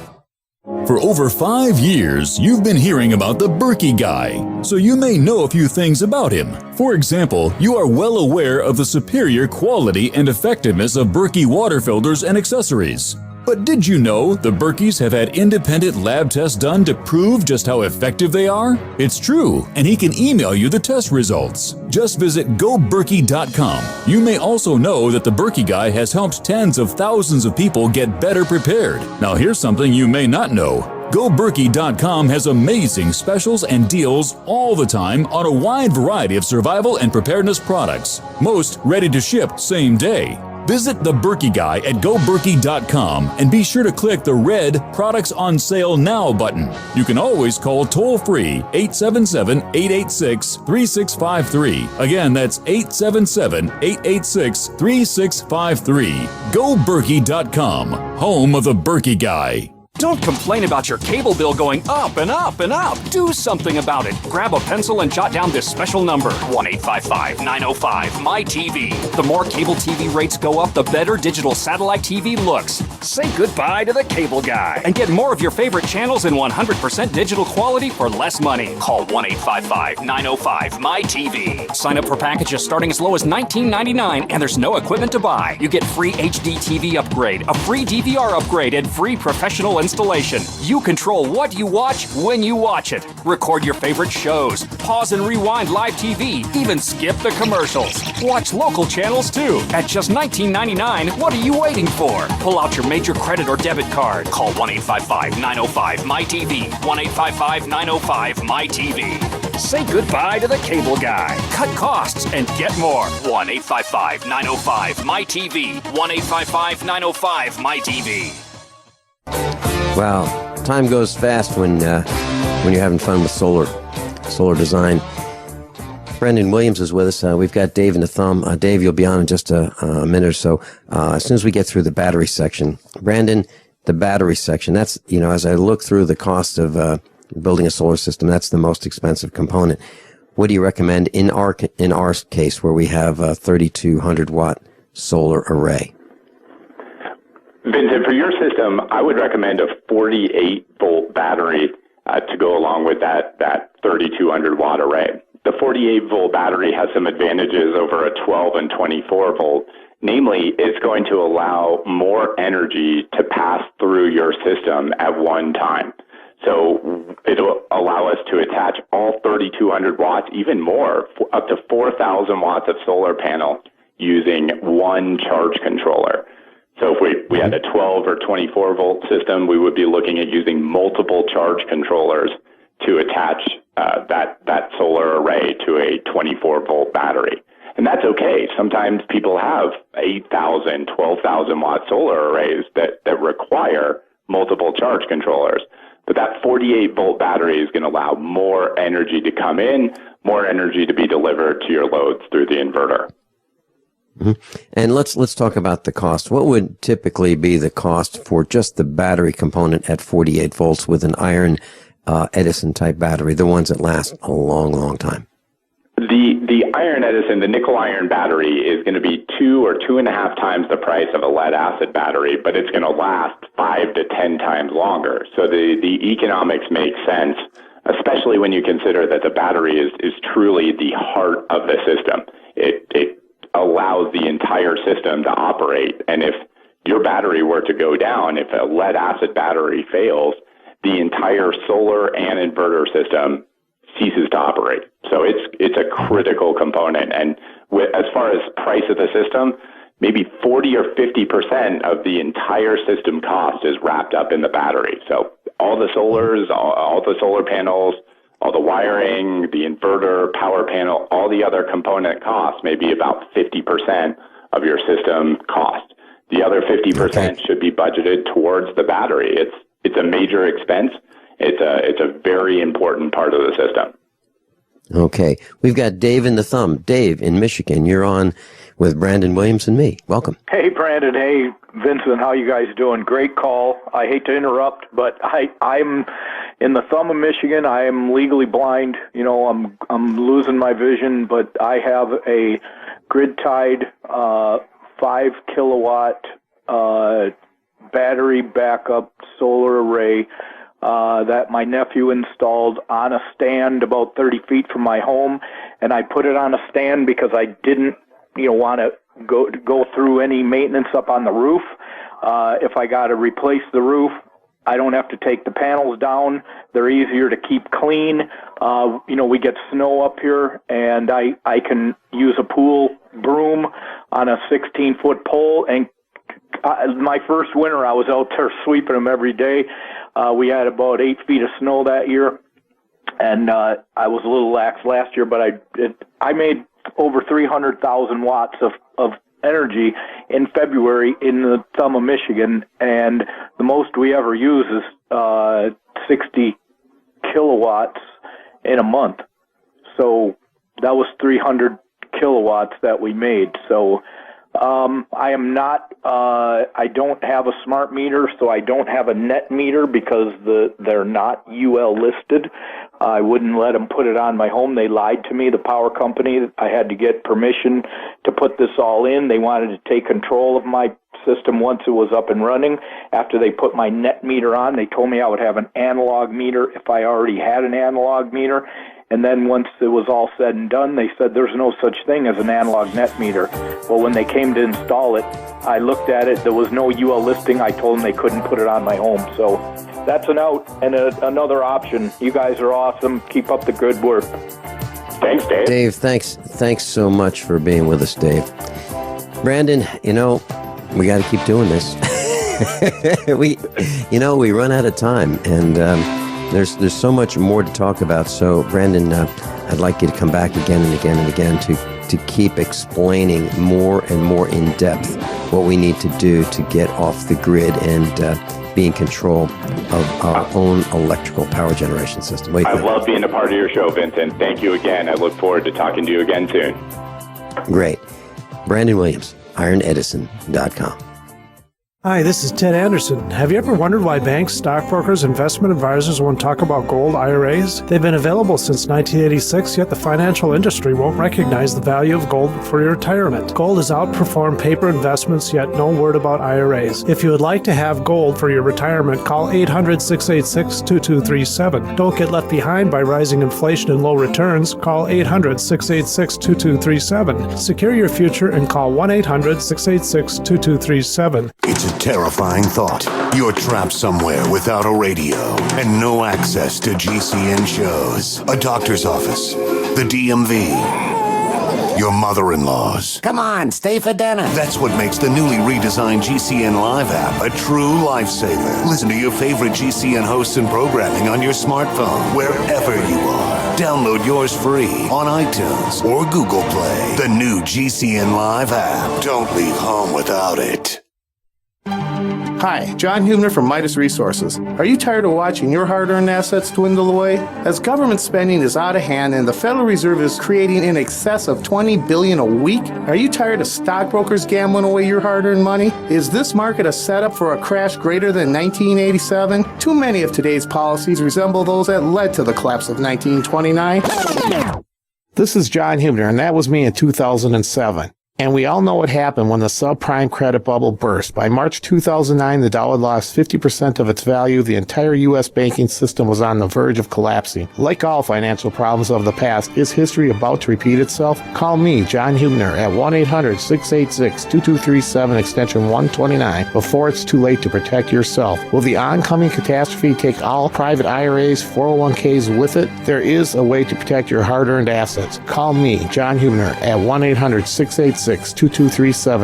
For over 5 years, you've been hearing about the Berkey Guy, so you may know a few things about him. For example, you are well aware of the superior quality and effectiveness of Berkey water filters and accessories. But did you know the Berkeys have had independent lab tests done to prove just how effective they are? It's true, and he can email you the test results. Just visit GoBerkey.com. You may also know that the Berkey Guy has helped tens of thousands of people get better prepared. Now here's something you may not know. GoBerkey.com has amazing specials and deals all the time on a wide variety of survival and preparedness products, most ready to ship same day. Visit the Berkey Guy at GoBerkey.com and be sure to click the red Products on Sale Now button. You can always call toll-free 877-886-3653. Again, that's 877-886-3653. GoBerkey.com, home of the Berkey Guy. Don't complain about your cable bill going up and up and up. Do something about it. Grab a pencil and jot down this special number, 1-855-905-MY-TV. The more cable TV rates go up, the better digital satellite TV looks. Say goodbye to the cable guy and get more of your favorite channels in 100% digital quality for less money. Call 1-855-905-MY-TV. Sign up for packages starting as low as $19.99, and there's no equipment to buy. You get free HD TV upgrade, a free DVR upgrade, and free professional installation. You control what you watch when you watch it. Record your favorite shows, pause and rewind live TV, even skip the commercials. Watch local channels too. At just $19.99, what are you waiting for? Pull out your major credit or debit card. Call 1-855-905-MY-TV. 1-855-905-MY-TV. Say goodbye to the cable guy. Cut costs and get more. 1-855-905-MY-TV. 1-855-905-MY-TV. Wow, time goes fast when you're having fun with solar design. Brendan Williams is with us. We've got Dave in the thumb. Dave, you'll be on in just a minute or so. As soon as we get through the battery section, Brandon, the battery section. That's as I look through the cost of building a solar system, that's the most expensive component. What do you recommend in our case where we have a 3,200 watt solar array? Vincent, for your system, I would recommend a 48-volt battery to go along with that 3,200 watt array. The 48-volt battery has some advantages over a 12 and 24-volt. Namely, it's going to allow more energy to pass through your system at one time. So it'll allow us to attach all 3,200 watts, even more, up to 4,000 watts of solar panel using one charge controller. So if we had a 12 or 24 volt system, we would be looking at using multiple charge controllers to attach that solar array to a 24 volt battery. And that's okay. Sometimes people have 8,000, 12,000 watt solar arrays that require multiple charge controllers. But that 48 volt battery is going to allow more energy to come in, more energy to be delivered to your loads through the inverter. Mm-hmm. And let's talk about the cost. What would typically be the cost for just the battery component at 48 volts with an iron Edison type battery, the ones that last a long, long time? The iron Edison, the nickel iron battery, is going to be 2 or 2.5 times the price of a lead acid battery, but it's going to last 5 to 10 times longer. So the economics make sense, especially when you consider that the battery is truly the heart of the system. It allows the entire system to operate. And if your battery were to go down, if a lead acid battery fails, the entire solar and inverter system ceases to operate. So it's a critical component. And as far as price of the system, maybe 40 or 50% of the entire system cost is wrapped up in the battery. So all the solars, all the solar panels, all the wiring, the inverter, power panel, all the other component costs may be about 50% of your system cost. The other 50% should be budgeted towards the battery. It's a major expense. It's a very important part of the system. Okay. We've got Dave in the thumb. Dave in Michigan, you're on with Brandon Williams and me. Welcome. Hey, Brandon. Hey, Vincent. How you guys doing? Great call. I hate to interrupt, but I'm in the thumb of Michigan. I am legally blind. I'm losing my vision, but I have a grid-tied 5 kilowatt battery backup solar array that my nephew installed on a stand about 30 feet from my home, and I put it on a stand because I didn't want to go through any maintenance up on the roof. If I got to replace the roof, I don't have to take the panels down. They're easier to keep clean. We get snow up here, and I can use a pool broom on a 16-foot pole. And my first winter, I was out there sweeping them every day. We had about 8 feet of snow that year, and I was a little lax last year, but I made over 300,000 watts of energy in February in the thumb of Michigan, and the most we ever use is 60 kilowatts in a month. So that was 300 kilowatts that we made. So I am not, I don't have a smart meter, so I don't have a net meter because they're not UL listed. I wouldn't let them put it on my home. They lied to me, the power company. I had to get permission to put this all in. They wanted to take control of my system once it was up and running. After they put my net meter on, they told me I would have an analog meter if I already had an analog meter. And then once it was all said and done, they said there's no such thing as an analog net meter. Well, when they came to install it, I looked at it. There was no UL listing. I told them they couldn't put it on my home. So that's an out and another option. You guys are awesome. Keep up the good work. Thanks, Dave. Dave, thanks so much for being with us, Dave. Brandon, we got to keep doing this. we run out of time, and there's so much more to talk about. So, Brandon, I'd like you to come back again and again and again to keep explaining more and more in depth what we need to do to get off the grid and be in control of our own electrical power generation system. I love being a part of your show, Vincent. Thank you again. I look forward to talking to you again soon. Great. Brandon Williams, IronEdison.com. Hi, this is Ted Anderson. Have you ever wondered why banks, stockbrokers, investment advisors won't talk about gold IRAs? They've been available since 1986, yet the financial industry won't recognize the value of gold for your retirement. Gold has outperformed paper investments, yet no word about IRAs. If you would like to have gold for your retirement, call 800-686-2237. Don't get left behind by rising inflation and low returns. Call 800-686-2237. Secure your future and call 1-800-686-2237. It's a terrifying thought. You're trapped somewhere without a radio and no access to GCN shows. A doctor's office, the DMV, your mother-in-law's. Come on, stay for dinner. That's what makes the newly redesigned GCN Live app a true lifesaver. Listen to your favorite GCN hosts and programming on your smartphone, wherever you are. Download yours free on iTunes or Google Play. The new GCN Live app. Don't leave home without it. Hi, John Hubner from Midas Resources. Are you tired of watching your hard-earned assets dwindle away? As government spending is out of hand and the Federal Reserve is creating in excess of $20 billion a week, are you tired of stockbrokers gambling away your hard-earned money? Is this market a setup for a crash greater than 1987? Too many of today's policies resemble those that led to the collapse of 1929. This is John Hubner, and that was me in 2007. And we all know what happened when the subprime credit bubble burst. By March 2009, the dollar lost 50% of its value. The entire U.S. banking system was on the verge of collapsing. Like all financial problems of the past, is history about to repeat itself? Call me, John Hubner, at 1-800-686-2237, extension 129, before it's too late to protect yourself. Will the oncoming catastrophe take all private IRAs, 401ks with it? There is a way to protect your hard-earned assets. Call me, John Hubner, at 1-800-686-2237,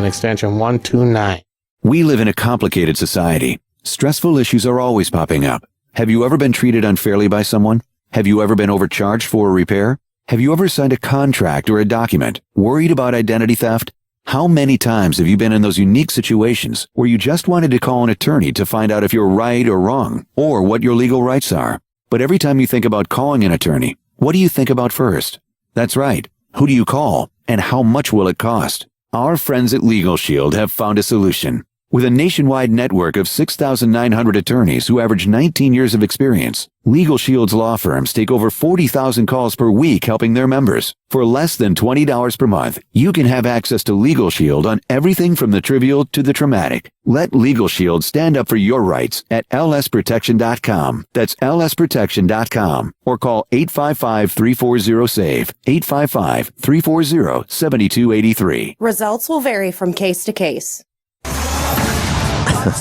extension 129. We live in a complicated society. Stressful issues are always popping up. Have you ever been treated unfairly by someone? Have you ever been overcharged for a repair? Have you ever signed a contract or a document? Worried about identity theft? How many times have you been in those unique situations where you just wanted to call an attorney to find out if you're right or wrong, or what your legal rights are? But every time you think about calling an attorney, what do you think about first? That's right. Who do you call? And how much will it cost? Our friends at Legal Shield have found a solution. With a nationwide network of 6,900 attorneys who average 19 years of experience, Legal Shield's law firms take over 40,000 calls per week helping their members. For less than $20 per month, you can have access to Legal Shield on everything from the trivial to the traumatic. Let Legal Shield stand up for your rights at lsprotection.com. That's lsprotection.com. Or call 855-340-SAVE, 855-340-7283. Results will vary from case to case. Oh,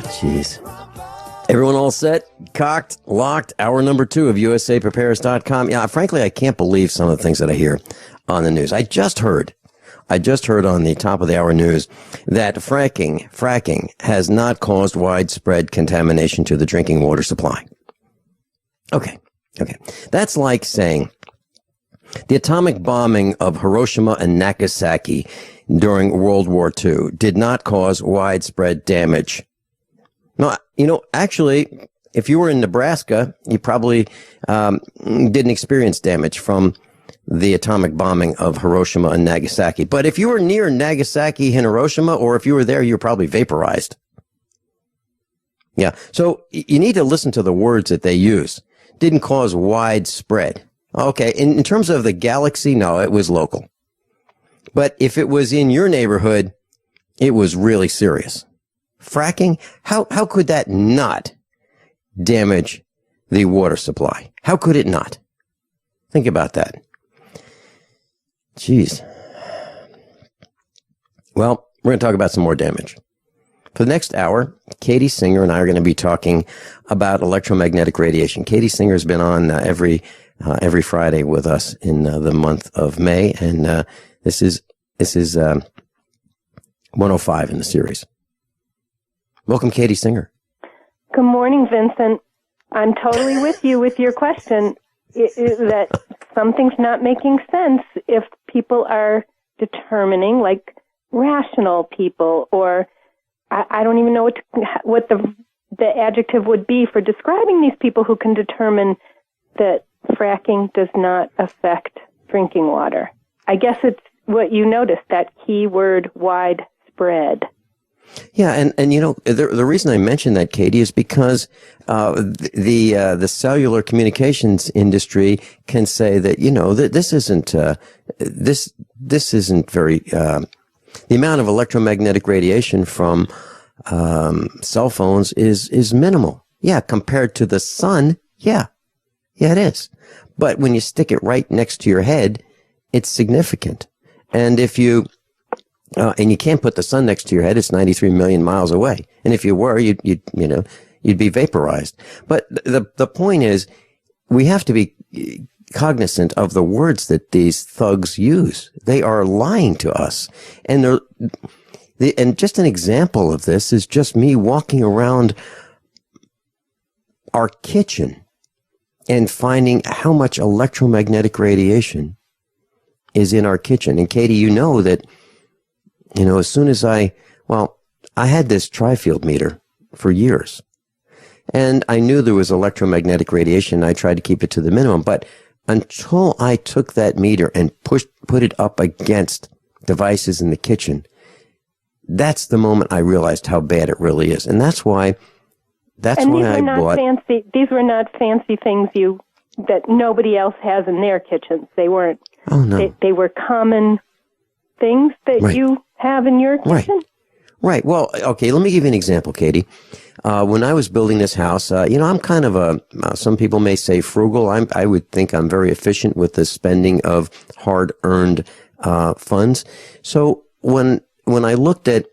jeez. Everyone all set? Cocked? Locked? Hour number 2 of USAPrepares.com. Yeah, frankly, I can't believe some of the things that I hear on the news. I just heard on the top of the hour news that fracking has not caused widespread contamination to the drinking water supply. Okay. That's like saying the atomic bombing of Hiroshima and Nagasaki during World War II did not cause widespread damage. No, actually, if you were in Nebraska, you probably didn't experience damage from the atomic bombing of Hiroshima and Nagasaki. But if you were near Nagasaki and Hiroshima, or if you were there, you're probably vaporized. Yeah. So you need to listen to the words that they use. Didn't cause widespread. Okay. In terms of the galaxy, no, it was local. But if it was in your neighborhood, it was really serious. Fracking, how could that not damage the water supply? How could it not? Think about that. Jeez. Well, we're going to talk about some more damage. For the next hour, Katie Singer and I are going to be talking about electromagnetic radiation. Katie Singer has been on every Friday with us in the month of May, and this is 105 in the series. Welcome, Katie Singer. Good morning, Vincent. I'm totally with you with your question that something's not making sense if people are determining, like rational people, or I don't even know what the adjective would be for describing these people who can determine that fracking does not affect drinking water. I guess it's what you noticed, that key word, widespread. Yeah, and you know, the reason I mentioned that, Katie, is because the cellular communications industry can say that, you know, that this isn't very the amount of electromagnetic radiation from cell phones is minimal. Yeah, compared to the sun, yeah, it is. But when you stick it right next to your head, it's significant. And if you and you can't put the sun next to your head, it's 93 million miles away. And if you were, you'd be vaporized. But the point is, we have to be cognizant of the words that these thugs use. They are lying to us. And and just an example of this is just me walking around our kitchen and finding how much electromagnetic radiation is in our kitchen. And Katie, you know that, you know, as soon as I had this tri-field meter for years, and I knew there was electromagnetic radiation. I tried to keep it to the minimum, but until I took that meter and put it up against devices in the kitchen, that's the moment I realized how bad it really is. And that's why I bought. These were not fancy things that nobody else has in their kitchens. They weren't. Oh no. They were common things that you have in your kitchen. Right. Well, okay. Let me give you an example, Katie. When I was building this house, I'm kind of some people may say frugal. I would think I'm very efficient with the spending of hard-earned funds. So when I looked at,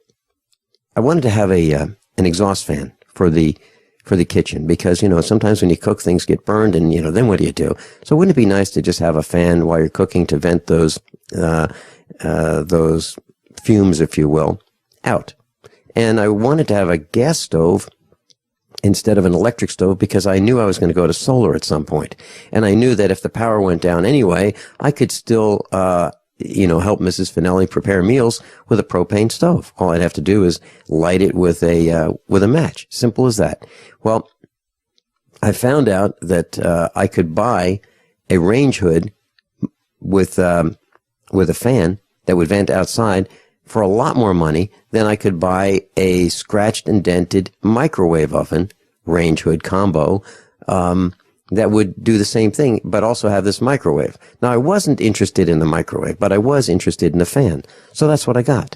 I wanted to have an exhaust fan for the kitchen, because, you know, sometimes when you cook, things get burned, and, you know, then what do you do? So wouldn't it be nice to just have a fan while you're cooking to vent those fumes, if you will, out? And I wanted to have a gas stove instead of an electric stove, because I knew I was going to go to solar at some point. And I knew that if the power went down anyway, I could still, help Mrs. Finelli prepare meals with a propane stove. All I'd have to do is light it with a match. Simple as that. Well, I found out that I could buy a range hood with a fan that would vent outside for a lot more money than I could buy a scratched and dented microwave oven range hood combo that would do the same thing, but also have this microwave. Now, I wasn't interested in the microwave, but I was interested in the fan. So that's what I got.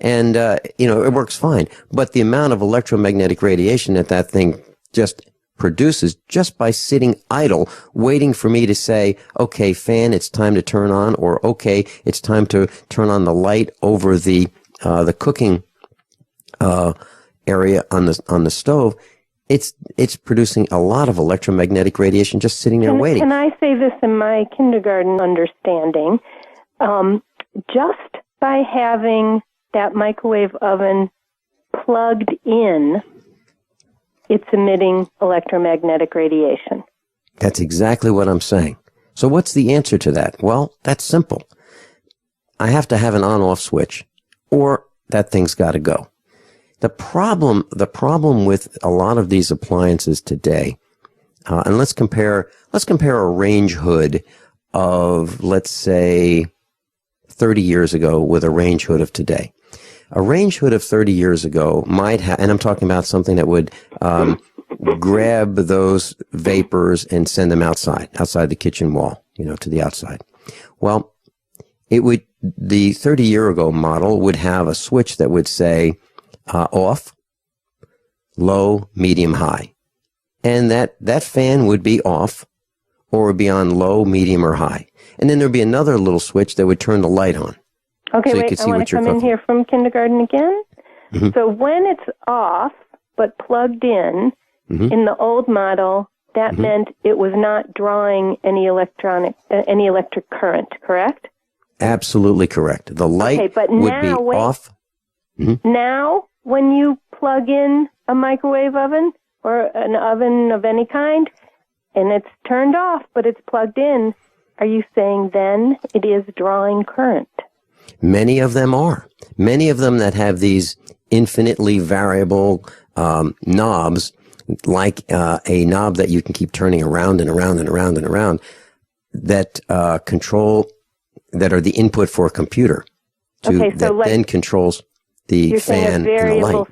And, it works fine. But the amount of electromagnetic radiation that thing just produces just by sitting idle, waiting for me to say, okay, fan, it's time to turn on, or okay, it's time to turn on the light over the cooking area on the stove. It's producing a lot of electromagnetic radiation just sitting there waiting. Can I say this in my kindergarten understanding? Just by having that microwave oven plugged in, it's emitting electromagnetic radiation. That's exactly what I'm saying. So what's the answer to that? Well, that's simple. I have to have an on-off switch, or that thing's got to go. The problem with a lot of these appliances today, and let's compare a range hood of, let's say, 30 years ago with a range hood of today. A range hood of 30 years ago might have, and I'm talking about something that would grab those vapors and send them outside the kitchen wall, to the outside. Well, the 30-year-ago model would have a switch that would say off, low, medium, high. And that fan would be off or would be on low, medium, or high. And then there'd be another little switch that would turn the light on. Okay, so wait, I want to come in here from kindergarten again. Mm-hmm. So when it's off but plugged in, mm-hmm. in the old model, that mm-hmm. meant it was not drawing any electric current, correct? Absolutely correct. The light would be off. Mm-hmm. Now, when you plug in a microwave oven or an oven of any kind, and it's turned off but it's plugged in, are you saying then it is drawing current? Many of them are. Many of them that have these infinitely variable knobs, like a knob that you can keep turning around and around and around and around, that control, that are the input for a computer, then controls the fan and the light.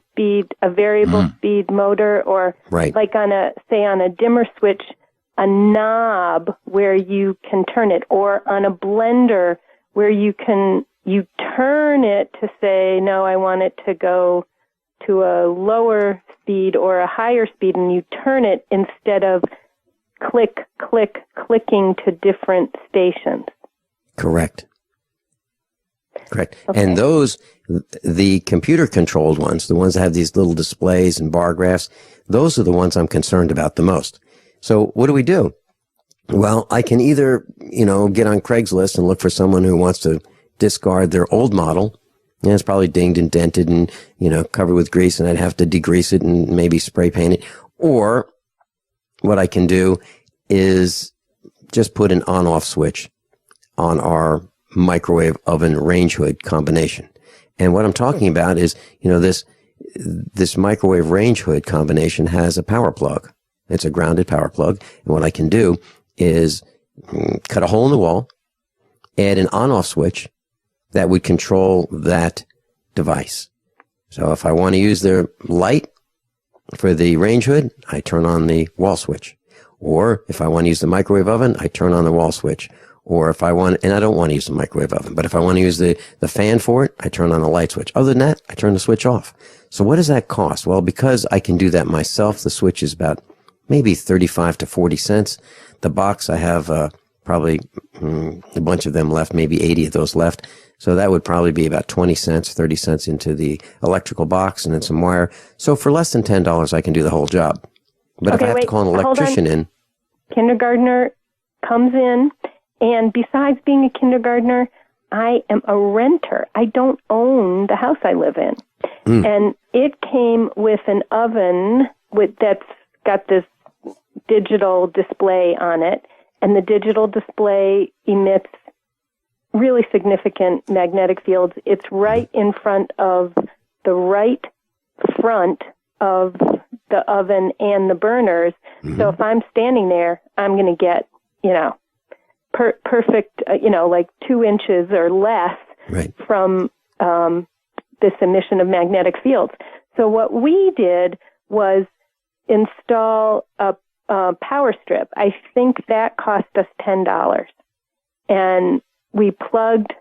A variable speed motor, or like on a dimmer switch, a knob where you can turn it, or on a blender where you turn it to say, no, I want it to go to a lower speed or a higher speed, and you turn it instead of clicking to different stations. Correct. Okay. And those, the computer-controlled ones, the ones that have these little displays and bar graphs, those are the ones I'm concerned about the most. So what do we do? Well, I can either, get on Craigslist and look for someone who wants to discard their old model. And it's probably dinged and dented and, covered with grease, and I'd have to degrease it and maybe spray paint it. Or what I can do is just put an on-off switch on our microwave oven range hood combination. And what I'm talking about is, this microwave range hood combination has a power plug. It's a grounded power plug. And what I can do is cut a hole in the wall, add an on-off switch that would control that device. So if I want to use the light for the range hood, I turn on the wall switch. Or if I want to use the microwave oven, I turn on the wall switch. Or if I want, and I don't want to use the microwave oven, but if I want to use the fan for it, I turn on the light switch. Other than that, I turn the switch off. So what does that cost? Well, because I can do that myself, the switch is about maybe 35 to 40 cents. The box, I have probably a bunch of them left, maybe 80 of those left. So that would probably be about 20 cents, 30 cents into the electrical box and then some wire. So for less than $10, I can do the whole job. But if I have to call an electrician in. Kindergartner comes in, and besides being a kindergartner, I am a renter. I don't own the house I live in. And it came with an oven that's got this digital display on it, and the digital display emits really significant magnetic fields. It's right in front of the right front of the oven and the burners. So if I'm standing there, I'm going to get, perfect, like 2 inches or less from this emission of magnetic fields. So what we did was install a power strip. I think that cost us $10. And we plugged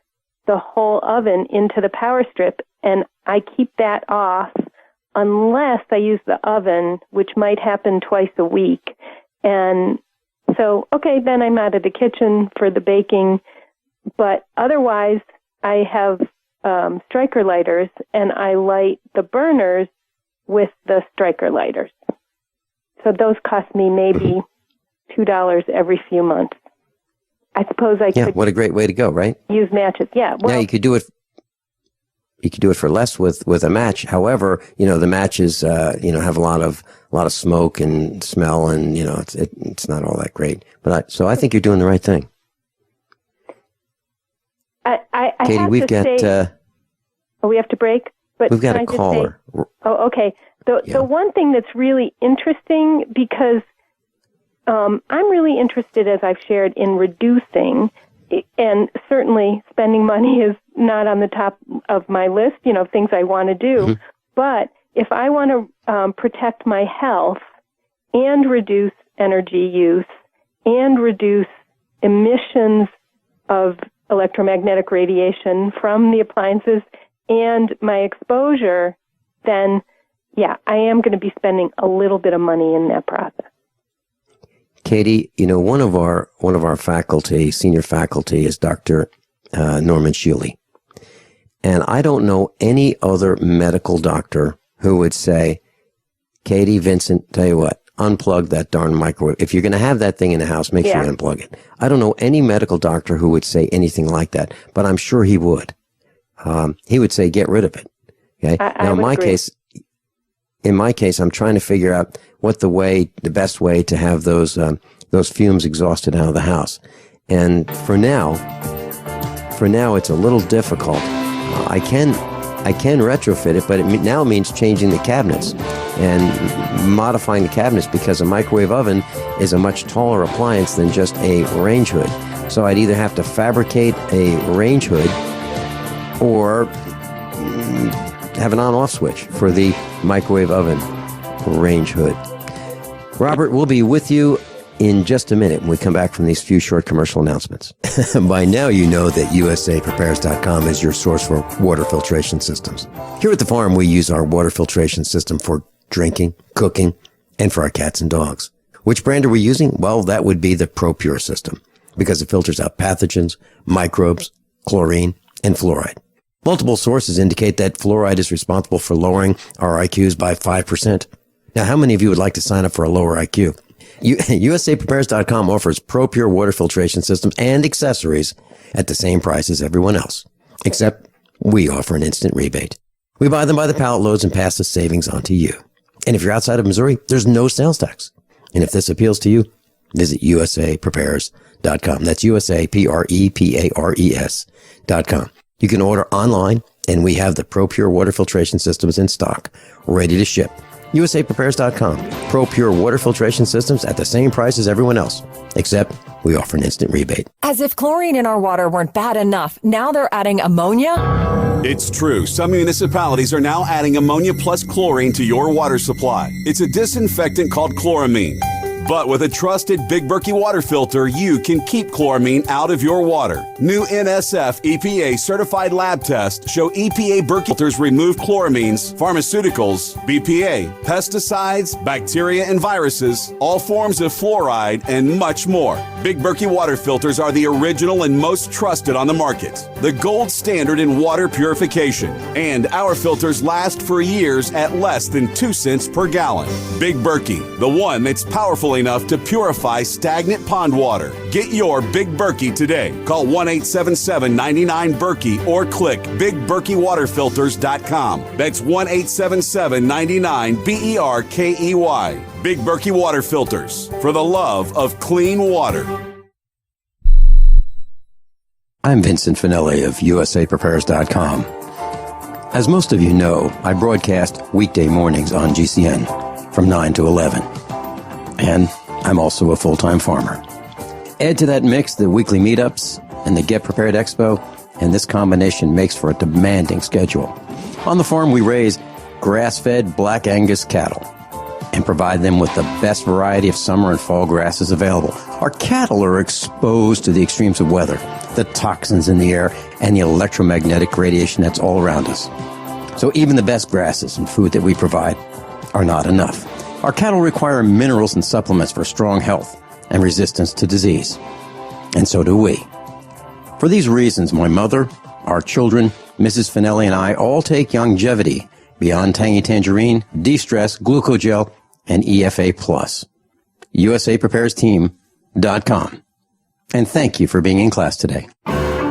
the whole oven into the power strip, and I keep that off unless I use the oven, which might happen twice a week. And so, then I'm out of the kitchen for the baking, but otherwise I have striker lighters, and I light the burners with the striker lighters. So those cost me maybe $2 every few months. I suppose I could. Yeah, what a great way to go, right? Use matches. Yeah. Well, yeah, you could do it. You could do it for less with a match. However, the matches, have a lot of smoke and smell, and it's not all that great. But so I think you're doing the right thing. I Katie, have we've to got. Say, we have to break. But we've got can a I just caller. say- okay. The one thing that's really interesting, because I'm really interested, as I've shared, in reducing, and certainly spending money is not on the top of my list, things I want to do. Mm-hmm. But if I want to protect my health and reduce energy use and reduce emissions of electromagnetic radiation from the appliances and my exposure, then yeah, I am going to be spending a little bit of money in that process. Katie, one of our faculty, senior faculty, is Dr. Norman Shealy. And I don't know any other medical doctor who would say, Katie, Vincent, tell you what, unplug that darn microwave. If you're going to have that thing in the house, make sure you unplug it. I don't know any medical doctor who would say anything like that, but I'm sure he would. He would say, get rid of it. Okay. Now, in my case, I'm trying to figure out what the best way to have those fumes exhausted out of the house. And for now, it's a little difficult. I can retrofit it, but it now means changing the cabinets and modifying the cabinets, because a microwave oven is a much taller appliance than just a range hood. So I'd either have to fabricate a range hood or have an on-off switch for the microwave oven range hood. Robert, we'll be with you in just a minute when we come back from these few short commercial announcements. By now, you know that USAPrepares.com is your source for water filtration systems. Here at the farm, we use our water filtration system for drinking, cooking, and for our cats and dogs. Which brand are we using? Well, that would be the ProPure system, because it filters out pathogens, microbes, chlorine, and fluoride. Multiple sources indicate that fluoride is responsible for lowering our IQs by 5%. Now, how many of you would like to sign up for a lower IQ? USAPrepares.com offers ProPure water filtration systems and accessories at the same price as everyone else, except we offer an instant rebate. We buy them by the pallet loads and pass the savings on to you. And if you're outside of Missouri, there's no sales tax. And if this appeals to you, visit USAPrepares.com. That's USAPrepares.com. You can order online, and we have the ProPure water filtration systems in stock, ready to ship. USAPrepares.com. ProPure water filtration systems at the same price as everyone else, except we offer an instant rebate. As if chlorine in our water weren't bad enough, now they're adding ammonia? It's true. Some municipalities are now adding ammonia plus chlorine to your water supply. It's a disinfectant called chloramine. But with a trusted Big Berkey water filter, you can keep chloramine out of your water. New NSF EPA certified lab tests show EPA Berkey filters remove chloramines, pharmaceuticals, BPA, pesticides, bacteria and viruses, all forms of fluoride, and much more. Big Berkey water filters are the original and most trusted on the market. The gold standard in water purification. And our filters last for years at less than 2 cents per gallon. Big Berkey, the one that's powerful enough to purify stagnant pond water. Get your Big Berkey today. Call 1-877-99-BERKEY or click BigBerkeyWaterFilters.com. That's 1-877-99-BERKEY. Big Berkey Water Filters, for the love of clean water. I'm Vincent Finelli of USAPrepares.com. As most of you know, I broadcast weekday mornings on GCN from 9 to 11. And I'm also a full-time farmer. Add to that mix the weekly meetups and the Get Prepared Expo, and this combination makes for a demanding schedule. On the farm, we raise grass-fed Black Angus cattle and provide them with the best variety of summer and fall grasses available. Our cattle are exposed to the extremes of weather, the toxins in the air, and the electromagnetic radiation that's all around us. So even the best grasses and food that we provide are not enough. Our cattle require minerals and supplements for strong health and resistance to disease. And so do we. For these reasons, my mother, our children, Mrs. Finelli, and I all take Longevity, Beyond Tangy Tangerine, De-Stress, Glucogel, and EFA+. USAPreparesTeam.com. And thank you for being in class today.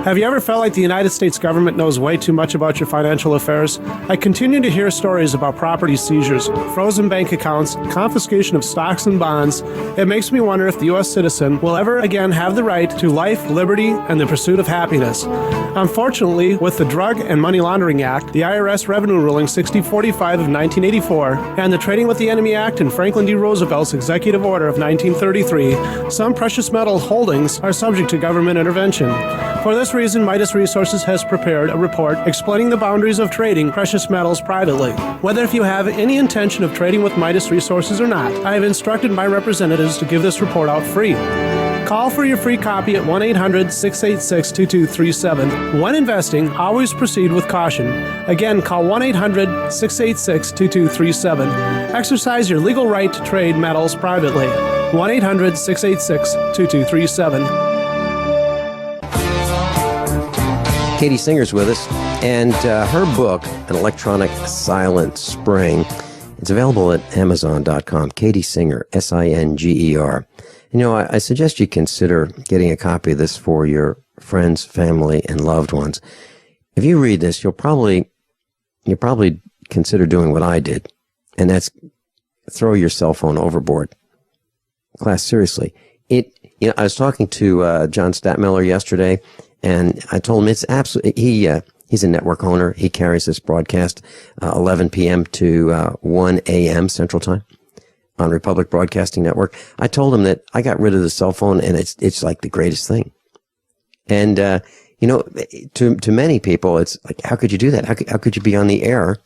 Have you ever felt like the United States government knows way too much about your financial affairs? I continue to hear stories about property seizures, frozen bank accounts, confiscation of stocks and bonds. It makes me wonder if the U.S. citizen will ever again have the right to life, liberty, and the pursuit of happiness. Unfortunately, with the Drug and Money Laundering Act, the IRS Revenue Ruling 6045 of 1984, and the Trading with the Enemy Act and Franklin D. Roosevelt's Executive Order of 1933, some precious metal holdings are subject to government intervention. For this reason, Midas Resources has prepared a report explaining the boundaries of trading precious metals privately. Whether if you have any intention of trading with Midas Resources or not, I have instructed my representatives to give this report out free. Call for your free copy at 1-800-686-2237. When investing, always proceed with caution. Again, call 1-800-686-2237. Exercise your legal right to trade metals privately. 1-800-686-2237. Katie Singer's with us, and her book, An Electronic Silent Spring, it's available at Amazon.com. Katie Singer, Singer. You know, I suggest you consider getting a copy of this for your friends, family, and loved ones. If you read this, you'll probably consider doing what I did, and that's throw your cell phone overboard. Class, seriously. I was talking to John Statmiller yesterday, and I told him it's absolutely, he's a network owner. He carries this broadcast 11 p.m. to 1 a.m. Central Time on Republic Broadcasting Network. I told him that I got rid of the cell phone, and it's like the greatest thing. And to many people, it's like, how could you do that? How could you be on the air,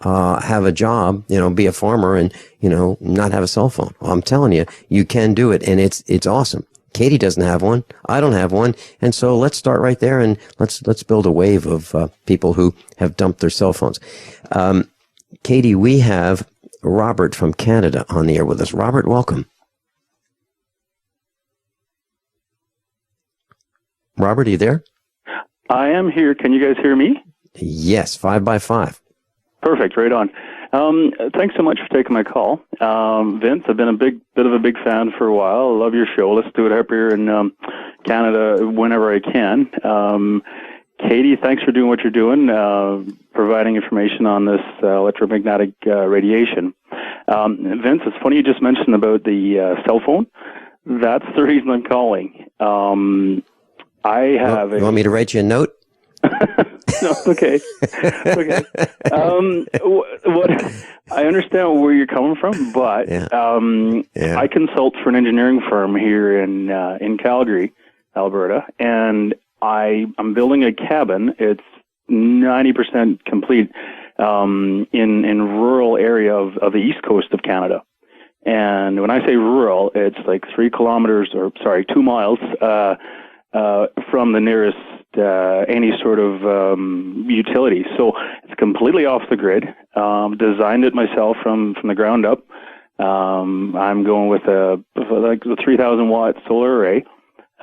have a job, be a farmer, and not have a cell phone? Well, I'm telling you, you can do it, and it's awesome. Katie doesn't have one. I don't have one. And so let's start right there, and let's build a wave of people who have dumped their cell phones. Katie, we have Robert from Canada on the air with us. Robert, welcome. Robert, are you there? I am here. Can you guys hear me? Yes, 5x5. Perfect, right on. Thanks so much for taking my call. Vince, I've been a bit of a big fan for a while. I love your show. Let's do it up here in Canada whenever I can. Katie, thanks for doing what you're doing, providing information on this electromagnetic radiation. Vince, it's funny you just mentioned about the cell phone. That's the reason I'm calling. I have you want me to write you a note? No, okay. Okay. What I understand where you're coming from, but I consult for an engineering firm here in Calgary, Alberta, and I'm building a cabin. It's 90% complete in rural area of the east coast of Canada. And when I say rural, it's like 2 miles from the nearest any sort of utility. So it's completely off the grid. Designed it myself from the ground up. I'm going with the 3,000 watt solar array.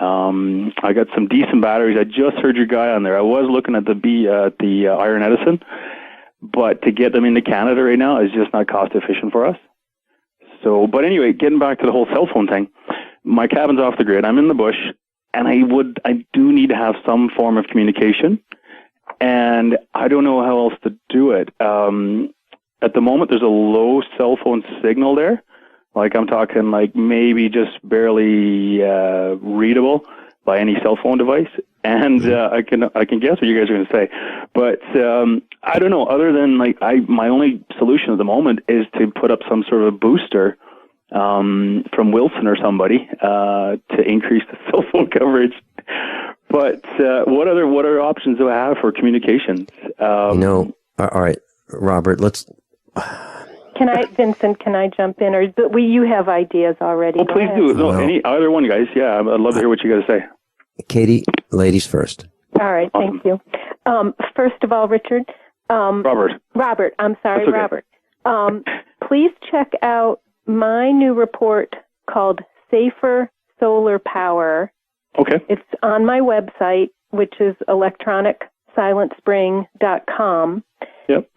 I got some decent batteries. I just heard your guy on there. I was looking at the Iron Edison, but to get them into Canada right now is just not cost efficient for us. So, but anyway, getting back to the whole cell phone thing, my cabin's off the grid. I'm in the bush. And I do need to have some form of communication, and I don't know how else to do it. At the moment, there's a low cell phone signal there. Like I'm talking like maybe just barely readable by any cell phone device. And I can guess what you guys are going to say, but I don't know. Other than my only solution at the moment is to put up some sort of a booster from Wilson or somebody to increase the cell phone coverage. But what other options do I have for communications? All right, Robert, let's... Vincent, can I jump in? Or you have ideas already? Oh, please do. No, either one, guys. Yeah, I'd love to hear what you got to say. Katie, ladies first. All right, awesome. Thank you. First of all, Richard... Robert, I'm sorry, okay. Robert. Please check out my new report called Safer Solar Power. Okay. It's on my website, which is electronicsilentspring.com. Yep.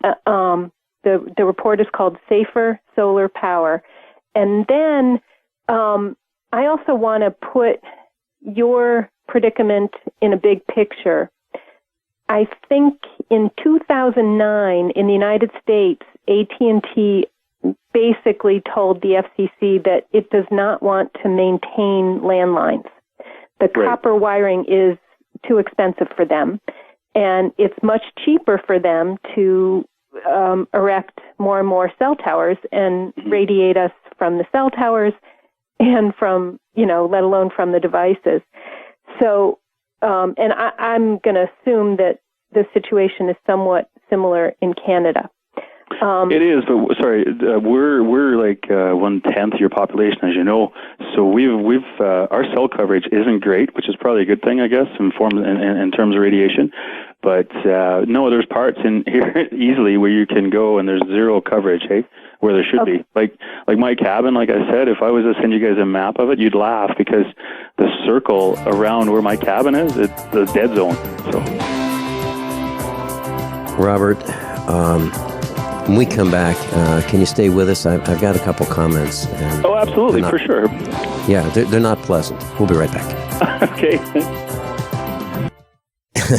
The report is called Safer Solar Power. And then I also want to put your predicament in a big picture, I think in 2009 in the United States, AT&T basically told the FCC that it does not want to maintain landlines. The copper wiring is too expensive for them, and it's much cheaper for them to erect more and more cell towers and radiate us from the cell towers and from, let alone from the devices. So, and I'm going to assume that the situation is somewhat similar in Canada. It is, but sorry, we're like 1/10 your population, as you know. So we've our cell coverage isn't great, which is probably a good thing, I guess, in terms of radiation. But no, there's parts in here easily where you can go and there's zero coverage, hey, where there should be. Like my cabin, like I said, if I was to send you guys a map of it, you'd laugh because the circle around where my cabin is, it's the dead zone. So, Robert, when we come back, can you stay with us? I've got a couple comments. And oh, absolutely, for sure. Yeah, they're not pleasant. We'll be right back. Okay.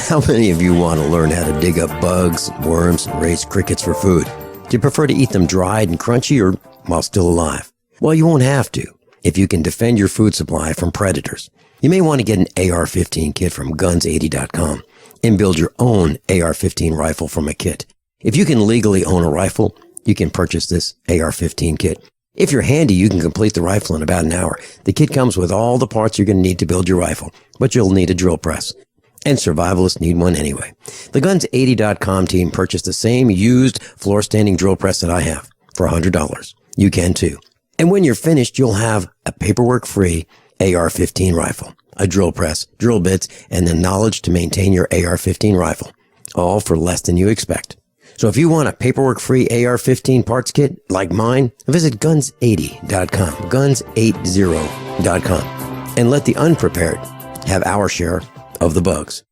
How many of you want to learn how to dig up bugs, worms, and raise crickets for food? Do you prefer to eat them dried and crunchy or while still alive? Well, you won't have to if you can defend your food supply from predators. You may want to get an AR-15 kit from guns80.com and build your own AR-15 rifle from a kit. If you can legally own a rifle, you can purchase this AR-15 kit. If you're handy, you can complete the rifle in about an hour. The kit comes with all the parts you're going to need to build your rifle, but you'll need a drill press. And survivalists need one anyway. The Guns80.com team purchased the same used floor-standing drill press that I have for $100. You can too. And when you're finished, you'll have a paperwork-free AR-15 rifle, a drill press, drill bits, and the knowledge to maintain your AR-15 rifle, all for less than you expect. So if you want a paperwork-free AR-15 parts kit like mine, visit Guns80.com, Guns80.com, and let the unprepared have our share of the bugs.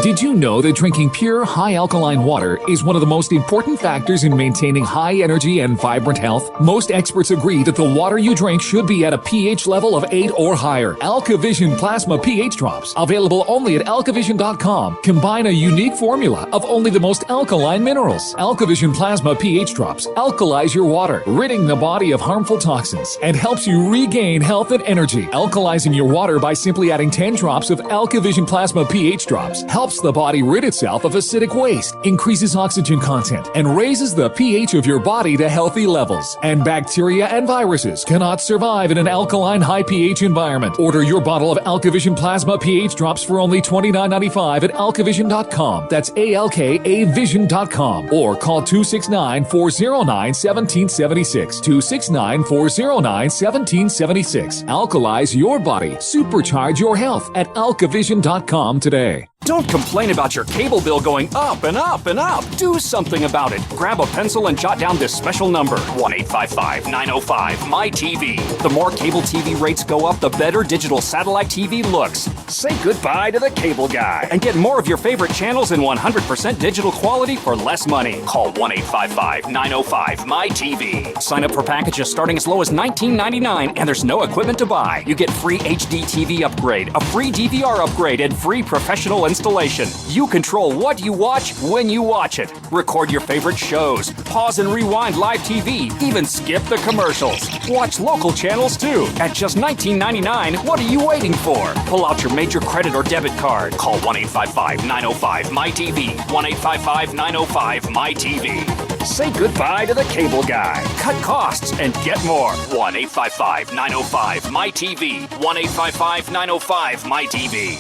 Did you know that drinking pure, high alkaline water is one of the most important factors in maintaining high energy and vibrant health? Most experts agree that the water you drink should be at a pH level of 8 or higher. AlkaVision Plasma pH drops, available only at alkavision.com, combine a unique formula of only the most alkaline minerals. AlkaVision Plasma pH drops alkalize your water, ridding the body of harmful toxins, and helps you regain health and energy. Alkalizing your water by simply adding 10 drops of AlkaVision Plasma pH drops helps the body rid itself of acidic waste, increases oxygen content, and raises the pH of your body to healthy levels. And bacteria and viruses cannot survive in an alkaline high pH environment. Order your bottle of AlkaVision Plasma pH drops for only $29.95 at alkavision.com. That's ALKAvision.com. Or call 269-409-1776. 269-409-1776. Alkalize your body. Supercharge your health at alkavision.com today. Don't complain about your cable bill going up and up and up. Do something about it. Grab a pencil and jot down this special number, 1-855-905-MY-TV. The more cable TV rates go up, the better digital satellite TV looks. Say goodbye to the cable guy and get more of your favorite channels in 100% digital quality for less money. Call 1-855-905-MY-TV. Sign up for packages starting as low as $19.99, and there's no equipment to buy. You get free HD TV upgrade, a free DVR upgrade, and free professional installation. You control what you watch when you watch it. Record your favorite shows, pause and rewind live TV, even skip the commercials. Watch local channels too. At just $19.99, what are you waiting for? Pull out your major credit or debit card. Call 1-855-905-MY-TV. 1-855-905-MY-TV. Say goodbye to the cable guy. Cut costs and get more. 1-855-905-MY-TV. 1-855-905-MY-TV.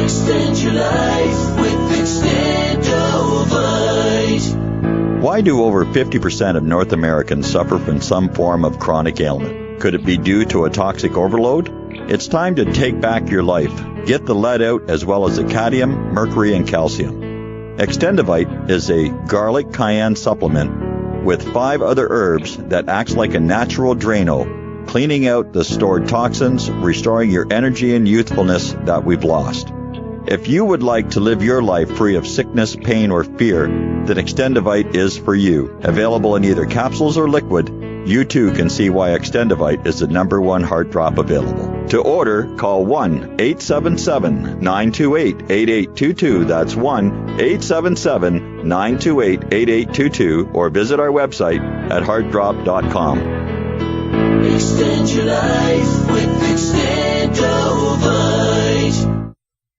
Extend your life with Extendovite. Why do over 50% of North Americans suffer from some form of chronic ailment? Could it be due to a toxic overload? It's time to take back your life. Get the lead out as well as the cadmium, mercury, and calcium. Extendovite is a garlic cayenne supplement with 5 other herbs that acts like a natural Drano, cleaning out the stored toxins, restoring your energy and youthfulness that we've lost. If you would like to live your life free of sickness, pain, or fear, then Extendovite is for you. Available in either capsules or liquid, you too can see why Extendivite is the #1 heart drop available. To order, call 1-877-928-8822. That's 1-877-928-8822, or visit our website at heartdrop.com. Extend your life with Extendivite.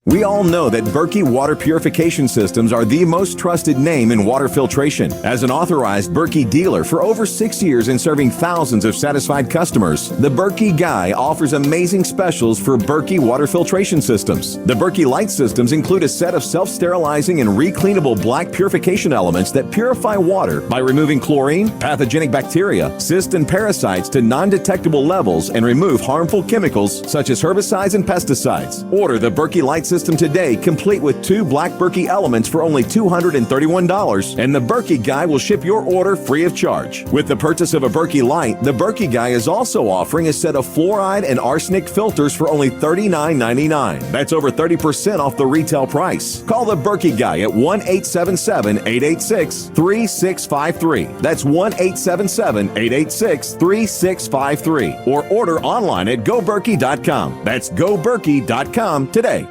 We all know that Berkey water purification systems are the most trusted name in water filtration. As an authorized Berkey dealer for over 6 years and serving thousands of satisfied customers, the Berkey Guy offers amazing specials for Berkey water filtration systems. The Berkey Light systems include a set of self-sterilizing and recleanable black purification elements that purify water by removing chlorine, pathogenic bacteria, cysts, and parasites to non-detectable levels and remove harmful chemicals such as herbicides and pesticides. Order the Berkey Light system today, complete with 2 black Berkey elements for only $231, and the Berkey Guy will ship your order free of charge. With the purchase of a Berkey Light, the Berkey Guy is also offering a set of fluoride and arsenic filters for only $39.99. That's over 30% off the retail price. Call the Berkey Guy at 1-877-886-3653. That's 1-877-886-3653. Or order online at goberkey.com. That's goberkey.com today.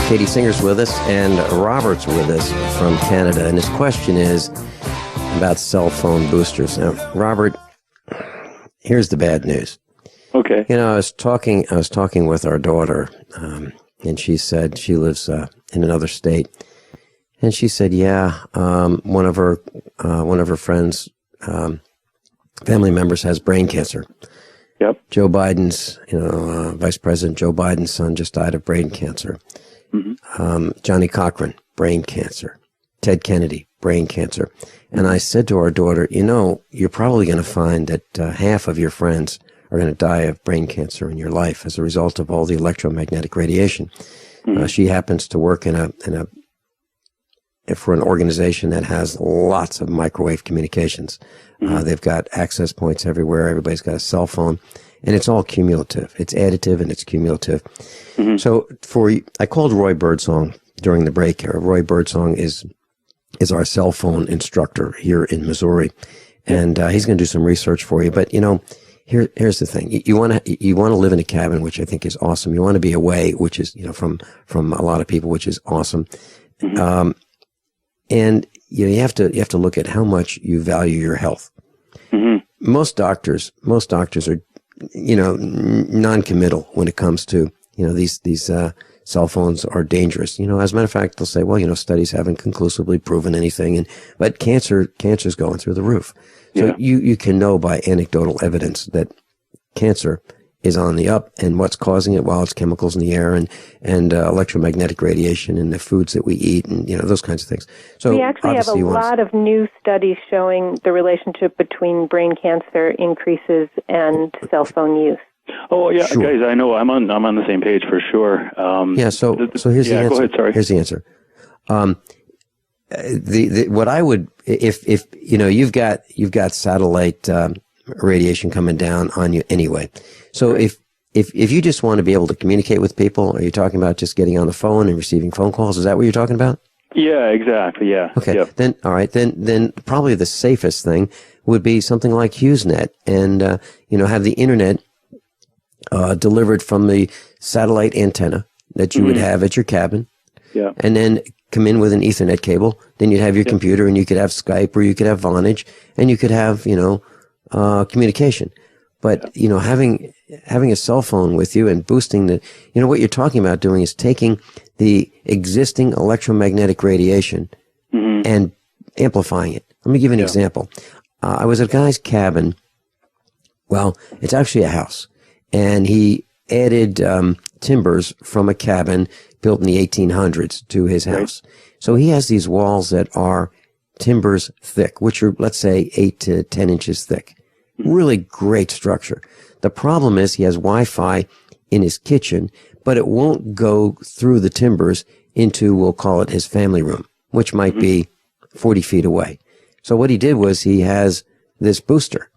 Katie Singer's with us, and Robert's with us from Canada, and his question is about cell phone boosters. Now, Robert, here's the bad news. Okay. You know, I was talking with our daughter, and she said she lives in another state, and she said, one of her friends, family members, has brain cancer. Yep. Joe Biden's, Vice President Joe Biden's son just died of brain cancer. Mm-hmm. Johnny Cochran, brain cancer. Ted Kennedy, brain cancer. And I said to our daughter, you're probably going to find that half of your friends are going to die of brain cancer in your life as a result of all the electromagnetic radiation. Mm-hmm. She happens to work for an organization that has lots of microwave communications. Mm-hmm. They've got access points everywhere. Everybody's got a cell phone. And it's all cumulative. It's additive and it's cumulative. Mm-hmm. So I called Roy Birdsong during the break here. Roy Birdsong is our cell phone instructor here in Missouri. And he's going to do some research for you. But, here's the thing. You want to live in a cabin, which I think is awesome. You want to be away, which is, from a lot of people, which is awesome. Mm-hmm. And you have to look at how much you value your health. Mm-hmm. Most doctors are, non-committal when it comes to, these cell phones are dangerous. As a matter of fact, they'll say, well, studies haven't conclusively proven anything, but cancer's going through the roof. So you can know by anecdotal evidence that cancer is on the up, and what's causing it? Well, it's chemicals in the air and electromagnetic radiation in the foods that we eat, and those kinds of things. So we actually have a lot of new studies showing the relationship between brain cancer increases and cell phone use. Oh yeah, Sure. guys, I know I'm on the same page for sure. So here's the answer. Go ahead, sorry. Here's the answer. What I would, if you've got satellite radiation coming down on you anyway. So if you just want to be able to communicate with people, are you talking about just getting on the phone and receiving phone calls? Is that what you're talking about? Yeah, exactly. Yeah. Okay. Yep. Then all right. Then probably the safest thing would be something like HughesNet, and have the internet delivered from the satellite antenna that you would have at your cabin. Yeah. And then come in with an Ethernet cable. Then you'd have your computer, and you could have Skype, or you could have Vonage, and you could have communication. But having a cell phone with you and boosting what you're talking about doing is taking the existing electromagnetic radiation and amplifying it. Let me give you an example. I was at a guy's cabin. Well, it's actually a house, and he added timbers from a cabin built in the 1800s to his house. Right. So he has these walls that are timbers thick, which are, let's say, 8 to 10 inches thick. Really great structure. The problem is he has Wi-Fi in his kitchen, but it won't go through the timbers into, we'll call it, his family room, which might be 40 feet away. So what he did was he has this booster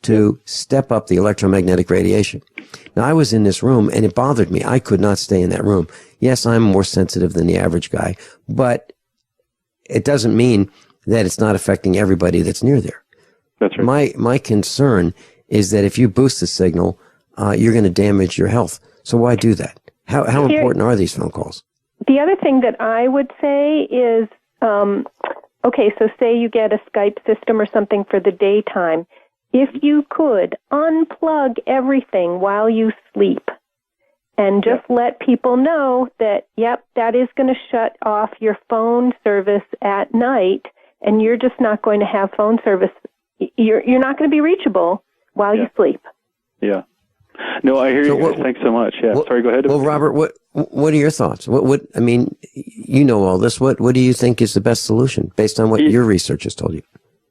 to step up the electromagnetic radiation. Now, I was in this room, and it bothered me. I could not stay in that room. Yes, I'm more sensitive than the average guy, but it doesn't mean that it's not affecting everybody that's near there. That's right. My concern is that if you boost the signal, you're going to damage your health. So why do that? How important are these phone calls? The other thing that I would say is, okay, so say you get a Skype system or something for the daytime. If you could unplug everything while you sleep and just let people know that, yep, that is going to shut off your phone service at night, and you're just not going to have phone service. You're not going to be reachable while you sleep. Yeah. No, I hear you. Thanks so much. Yeah. Sorry, go ahead. Well, Robert, what are your thoughts? What I mean, you know all this. What do you think is the best solution based on what your research has told you?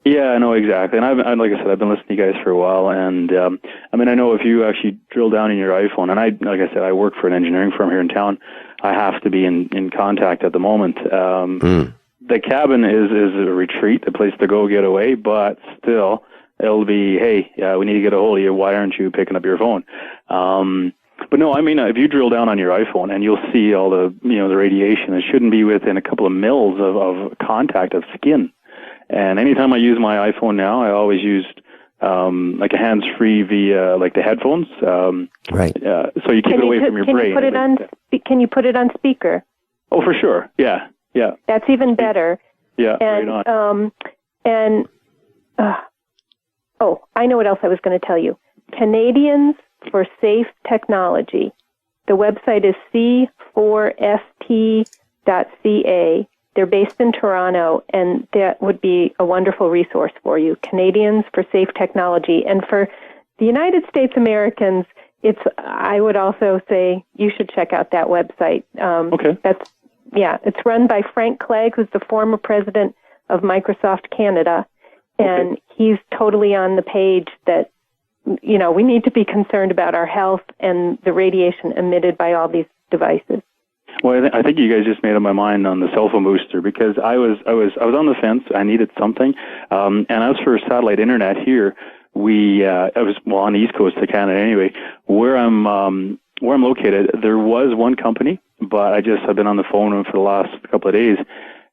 Yeah, no, exactly. And like I said, I've been listening to you guys for a while, and I mean, I know if you actually drill down in your iPhone, and like I said, I work for an engineering firm here in town. I have to be in contact at the moment. The cabin is a retreat, a place to go get away, but still, it'll be, hey, we need to get a hold of you. Why aren't you picking up your phone? But no, I mean, if you drill down on your iPhone and you'll see all the, the radiation, it shouldn't be within a couple of mils of contact of skin. And anytime I use my iPhone now, I always used like a hands-free via like the headphones. Right. So you keep it away from your brain. Can you put it on speaker? Oh, for sure. Yeah. Yeah. That's even better. Yeah. And right on. I know what else I was going to tell you. Canadians for Safe Technology. The website is c4st.ca. They're based in Toronto, and that would be a wonderful resource for you. Canadians for Safe Technology. And for the United States Americans, I would also say you should check out that website. Okay. It's run by Frank Clegg, who's the former president of Microsoft Canada. And he's totally on the page that, we need to be concerned about our health and the radiation emitted by all these devices. Well, I think you guys just made up my mind on the cell phone booster, because I was on the fence. I needed something, and as for satellite internet here, I was on the east coast of Canada anyway. Where I'm located, there was one company, but I've been on the phone for the last couple of days,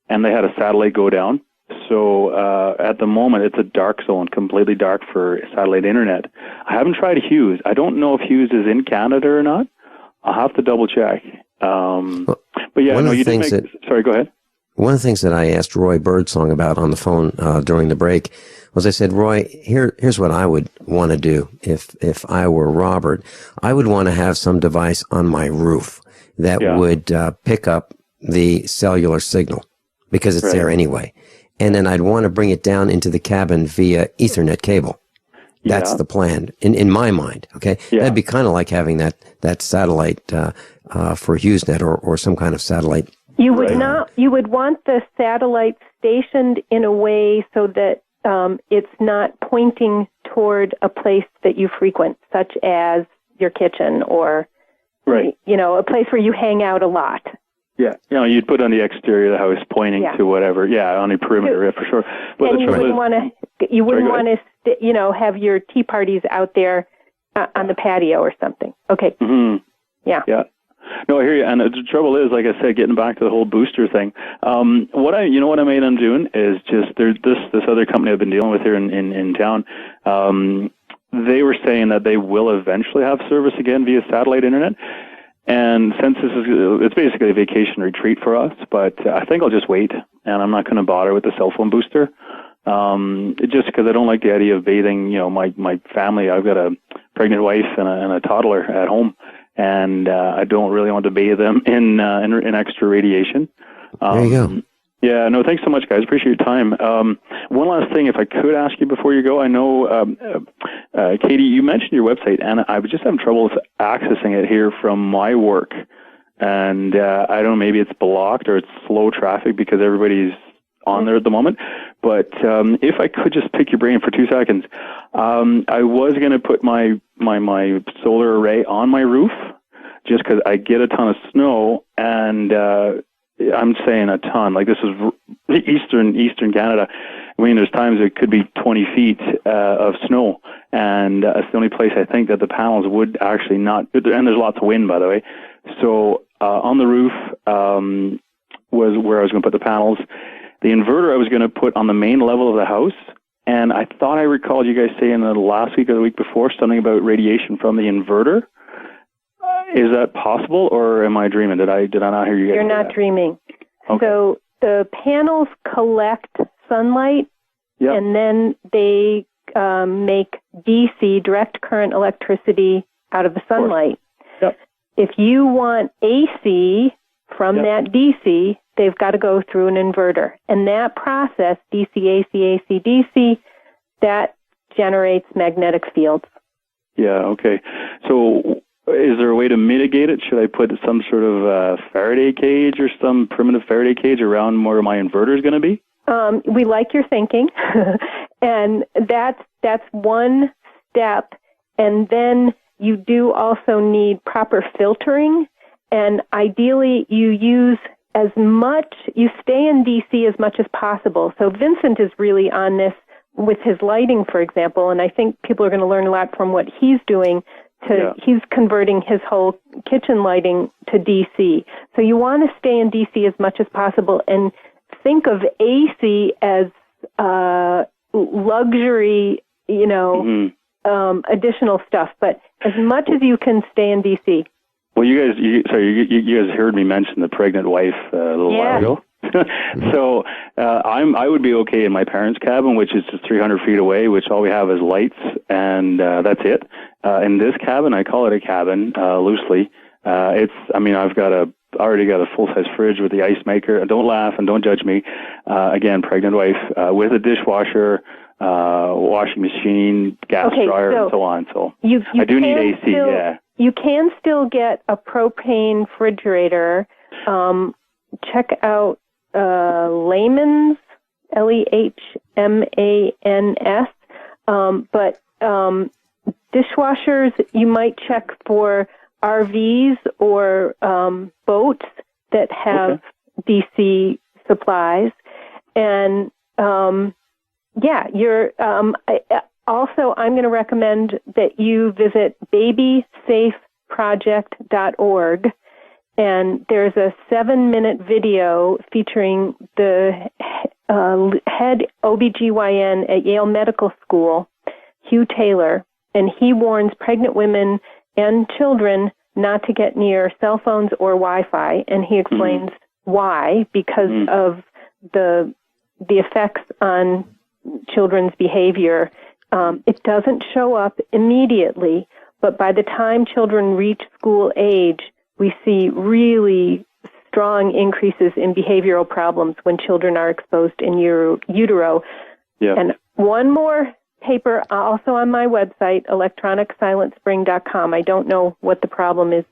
and they had a satellite go down. So at the moment, it's a dark zone, completely dark for satellite internet. I haven't tried Hughes. I don't know if Hughes is in Canada or not. I'll have to double check. But yeah, no, you didn't make... Sorry, go ahead. One of the things that I asked Roy Birdsong about on the phone during the break was I said, Roy, here's what I would want to do if I were Robert. I would want to have some device on my roof that would pick up the cellular signal, because it's there anyway. And then I'd want to bring it down into the cabin via Ethernet cable. That's the plan in my mind. Okay. Yeah. That'd be kind of like having that satellite, for HughesNet or some kind of satellite. You would you would want the satellite stationed in a way so that, it's not pointing toward a place that you frequent, such as your kitchen or, a place where you hang out a lot. Yeah, you'd put on the exterior of the house, pointing to whatever. Yeah, on the perimeter, for sure. But and you wouldn't want to, have your tea parties out there on the patio or something. Okay. Mm-hmm. Yeah. Yeah. No, I hear you. And the trouble is, like I said, getting back to the whole booster thing. What I made them doing is just there's this other company I've been dealing with here in town. They were saying that they will eventually have service again via satellite internet. And since it's basically a vacation retreat for us, but I think I'll just wait, and I'm not going to bother with the cell phone booster. Just because I don't like the idea of bathing, my family. I've got a pregnant wife and a toddler at home, and I don't really want to bathe them in extra radiation. There you go. Yeah, no, thanks so much, guys. Appreciate your time. One last thing, if I could ask you before you go, I know, Katie, you mentioned your website, and I was just having trouble with accessing it here from my work. And I don't know, maybe it's blocked or it's slow traffic because everybody's on there at the moment. But if I could just pick your brain for 2 seconds, I was going to put my solar array on my roof just because I get a ton of snow, and I'm saying a ton. Like, this is eastern Canada. I mean, there's times it could be 20 feet of snow, and it's the only place I think that the panels would actually not. And there's lots of wind, by the way. So on the roof was where I was going to put the panels. The inverter I was going to put on the main level of the house, And I thought I recalled you guys saying the last week or the week before something about radiation from the inverter. Is that possible, or am I dreaming? Did I not hear you guys? You're not dreaming. Okay. So the panels collect sunlight, and then they make DC, direct current electricity, out of the sunlight. Yep. If you want AC from that DC, they've got to go through an inverter. And that process, DC, AC, AC, DC, that generates magnetic fields. Yeah, okay. So is there a way to mitigate it? Should I put some sort of Faraday cage or some primitive Faraday cage around where my inverter is going to be? We like your thinking, and that's one step. And then you do also need proper filtering, and ideally you stay in DC as much as possible. So Vincent is really on this with his lighting, for example, and I think people are going to learn a lot from what he's doing. He's converting his whole kitchen lighting to DC. So you want to stay in DC as much as possible, and think of AC as luxury, additional stuff. But as much as you can, stay in DC. Well, you guys heard me mention the pregnant wife a little while ago. So I would be okay in my parents' cabin, which is just 300 feet away, which all we have is lights, and that's it. In this cabin, I call it a cabin loosely. I've already got a full-size fridge with the ice maker. Don't laugh and don't judge me. Again, pregnant wife with a dishwasher, washing machine, gas dryer, and so on. So I do need AC. You can still get a propane refrigerator. Check out Lehmann's, Lehmans. But dishwashers, you might check for RVs or boats that have DC supplies. And also, I'm going to recommend that you visit babysafeproject.org. And there's a 7-minute video featuring the head OBGYN at Yale Medical School, Hugh Taylor, and he warns pregnant women and children not to get near cell phones or Wi-Fi, and he explains why, because of the effects on children's behavior. It doesn't show up immediately, but by the time children reach school age, we see really strong increases in behavioral problems when children are exposed in utero. Yeah. And one more paper also on my website, electronicsilencespring.com. I don't know what the problem is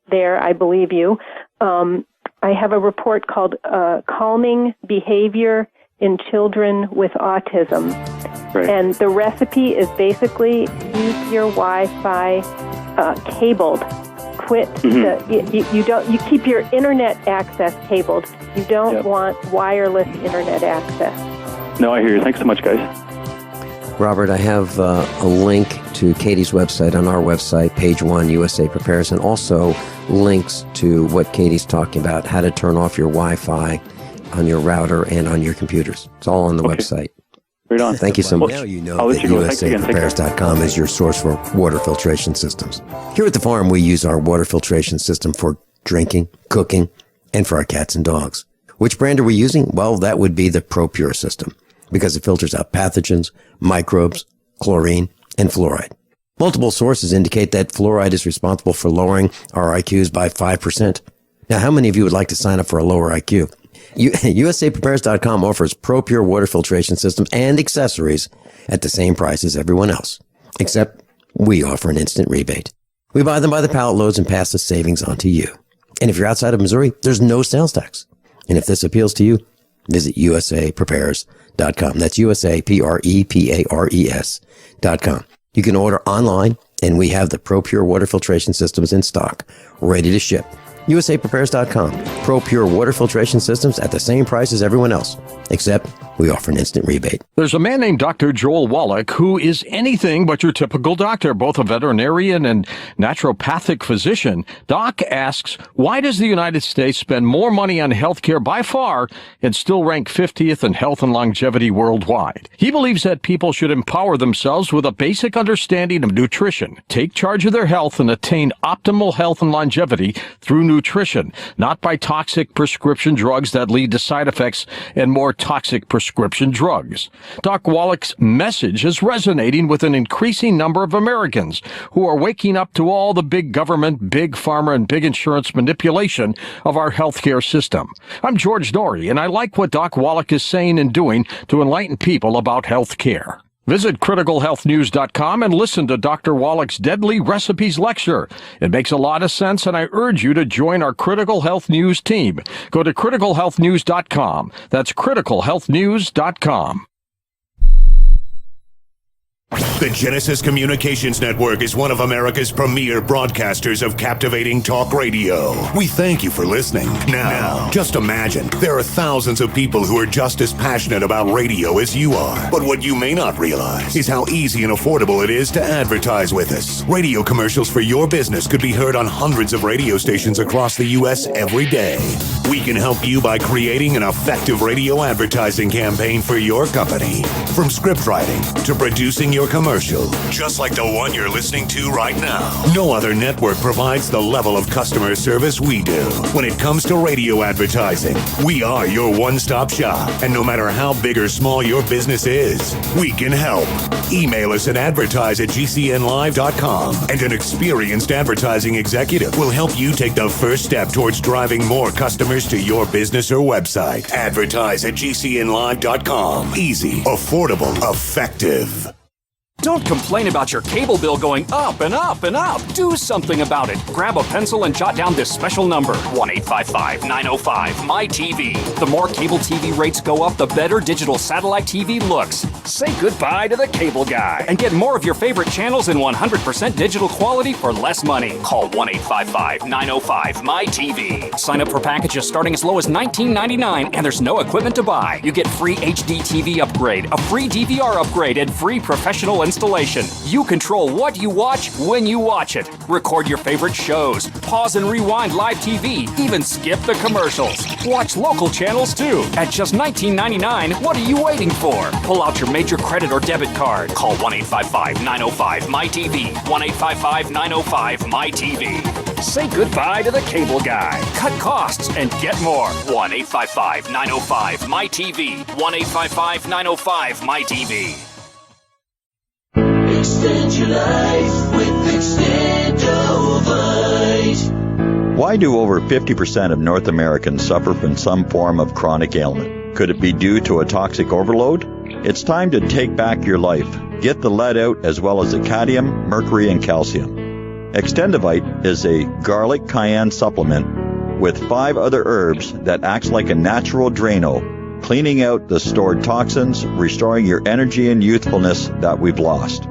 there. I believe you. I have a report called Calming Behavior in Children with Autism. Right. And the recipe is basically use your Wi-Fi cabled. Quit you keep your internet access cabled. You don't want wireless internet access. No, I hear you. Thanks so much, guys. Robert, I have a link to Katie's website on our website, page 1, USA Prepares, and also links to what Katie's talking about, how to turn off your Wi-Fi on your router and on your computers. It's all on the website. Right on. Thank you so much. Now you know that USAPrepares.com is your source for water filtration systems. Here at the farm, we use our water filtration system for drinking, cooking, and for our cats and dogs. Which brand are we using? Well, that would be the ProPure system, because it filters out pathogens, microbes, chlorine, and fluoride. Multiple sources indicate that fluoride is responsible for lowering our IQs by 5%. Now, how many of you would like to sign up for a lower IQ? USAPrepares.com offers ProPure water filtration systems and accessories at the same price as everyone else, except we offer an instant rebate. We buy them by the pallet loads and pass the savings on to you. And if you're outside of Missouri, there's no sales tax. And if this appeals to you, visit USAPrepares.com. That's USAPrepares.com. You can order online, and we have the ProPure water filtration systems in stock, ready to ship. USAPrepares.com. ProPure water filtration systems at the same price as everyone else, except we offer an instant rebate. There's a man named Dr. Joel Wallach who is anything but your typical doctor, both a veterinarian and naturopathic physician. Doc asks, why does the United States spend more money on healthcare by far and still rank 50th in health and longevity worldwide? He believes that people should empower themselves with a basic understanding of nutrition, take charge of their health, and attain optimal health and longevity through nutrition, not by toxic prescription drugs that lead to side effects and more toxic prescription drugs. Doc Wallach's message is resonating with an increasing number of Americans who are waking up to all the big government, big pharma, and big insurance manipulation of our healthcare system. I'm George Norrie, and I like what Doc Wallach is saying and doing to enlighten people about health care. Visit criticalhealthnews.com and listen to Dr. Wallach's Deadly Recipes lecture. It makes a lot of sense, and I urge you to join our Critical Health News team. Go to criticalhealthnews.com. That's criticalhealthnews.com. The Genesis Communications Network is one of America's premier broadcasters of captivating talk radio. We thank you for listening. Now, just imagine, there are thousands of people who are just as passionate about radio as you are. But what you may not realize is how easy and affordable it is to advertise with us. Radio commercials for your business could be heard on hundreds of radio stations across the U.S. every day. We can help you by creating an effective radio advertising campaign for your company. From script writing to producing your commercial, just like the one you're listening to right now. No other network provides the level of customer service we do. When it comes to radio advertising, we are your one-stop shop. And no matter how big or small your business is, we can help. Email us at advertise@gcnlive.com, and an experienced advertising executive will help you take the first step towards driving more customers to your business or website. Advertise@gcnlive.com. Easy, affordable, effective. Don't complain about your cable bill going up and up and up. Do something about it. Grab a pencil and jot down this special number, 1-855-905-MY-TV. The more cable TV rates go up, the better digital satellite TV looks. Say goodbye to the cable guy and get more of your favorite channels in 100% digital quality for less money. Call 1-855-905-MY-TV. Sign up for packages starting as low as $19.99, and there's no equipment to buy. You get free HD TV upgrade, a free DVR upgrade, and free professional installation. You control what you watch when you watch it. Record your favorite shows, pause and rewind live TV, even skip the commercials. Watch local channels too. At just $19.99, what are you waiting for? Pull out your major credit or debit card. Call 1-855-905-MY-TV. 1-855-905-MY-TV. Say goodbye to the cable guy. Cut costs and get more. 1-855-905-MY-TV. 1-855-905-MY-TV. Extend your life with Extendovite. Why do over 50% of North Americans suffer from some form of chronic ailment? Could it be due to a toxic overload? It's time to take back your life. Get the lead out as well as the cadmium, mercury, and calcium. Extendovite is a garlic cayenne supplement with 5 other herbs that acts like a natural Drano, cleaning out the stored toxins, restoring your energy and youthfulness that we've lost.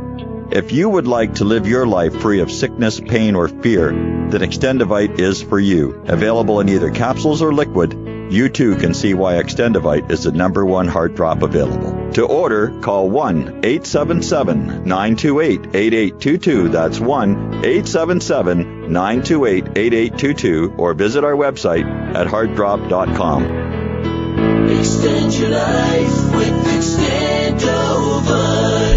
If you would like to live your life free of sickness, pain, or fear, then Extendovite is for you. Available in either capsules or liquid, you too can see why Extendovite is the #1 heart drop available. To order, call 1-877-928-8822. That's 1-877-928-8822, or visit our website at heartdrop.com. Extend your life with Extendovite.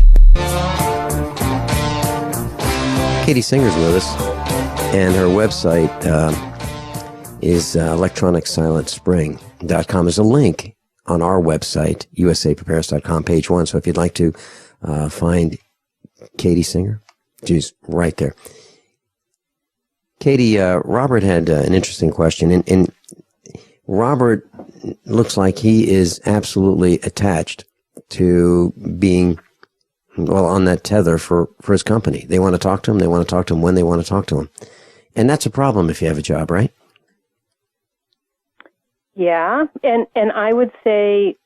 Katie Singer's with us, and her website is electronicsilentspring.com. There's a link on our website, usapreparedness.com, page 1. So if you'd like to find Katie Singer, she's right there. Katie, Robert had an interesting question, and Robert looks like he is absolutely attached to being, well, on that tether for his company. They want to talk to him. They want to talk to him when they want to talk to him. And that's a problem if you have a job, right? Yeah, and I would say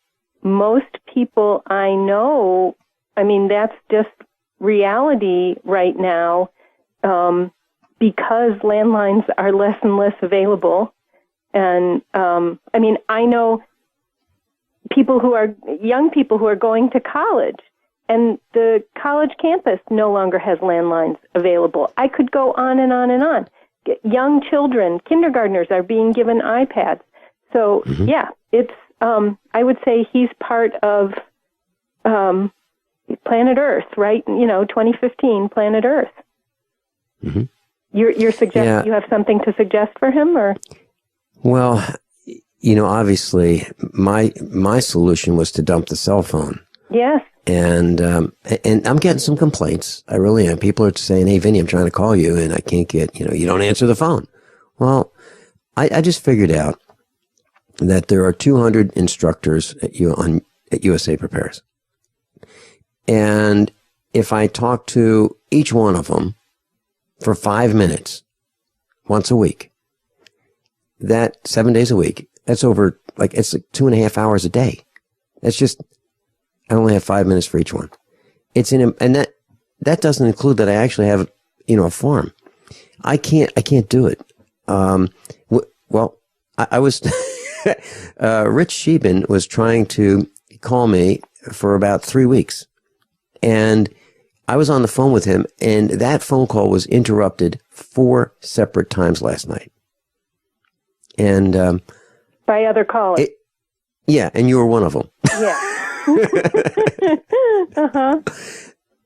most people I know, I mean, that's just reality right now, because landlines are less and less available. And, I mean, I know young people who are going to college, and the college campus no longer has landlines available. I could go on and on and on. Young children, kindergartners are being given iPads. So, yeah, it's, I would say he's part of Planet Earth, right? 2015 Planet Earth. You're suggesting you have something to suggest for him, or? Well, obviously, my solution was to dump the cell phone. Yes. And I'm getting some complaints. I really am. People are saying, "Hey, Vinny, I'm trying to call you, and I can't get, you don't answer the phone." Well, I just figured out that there are 200 instructors at USA Prepares. And if I talk to each one of them for 5 minutes once a week, that 7 days a week, that's over, it's like 2.5 hours a day. That's just, I only have 5 minutes for each one. And that doesn't include that I actually have, a farm. I can't do it. Well, I was, Rich Sheben was trying to call me for about 3 weeks. And I was on the phone with him, and that phone call was interrupted 4 separate times last night. And, by other callers. Yeah, and you were one of them. Yeah.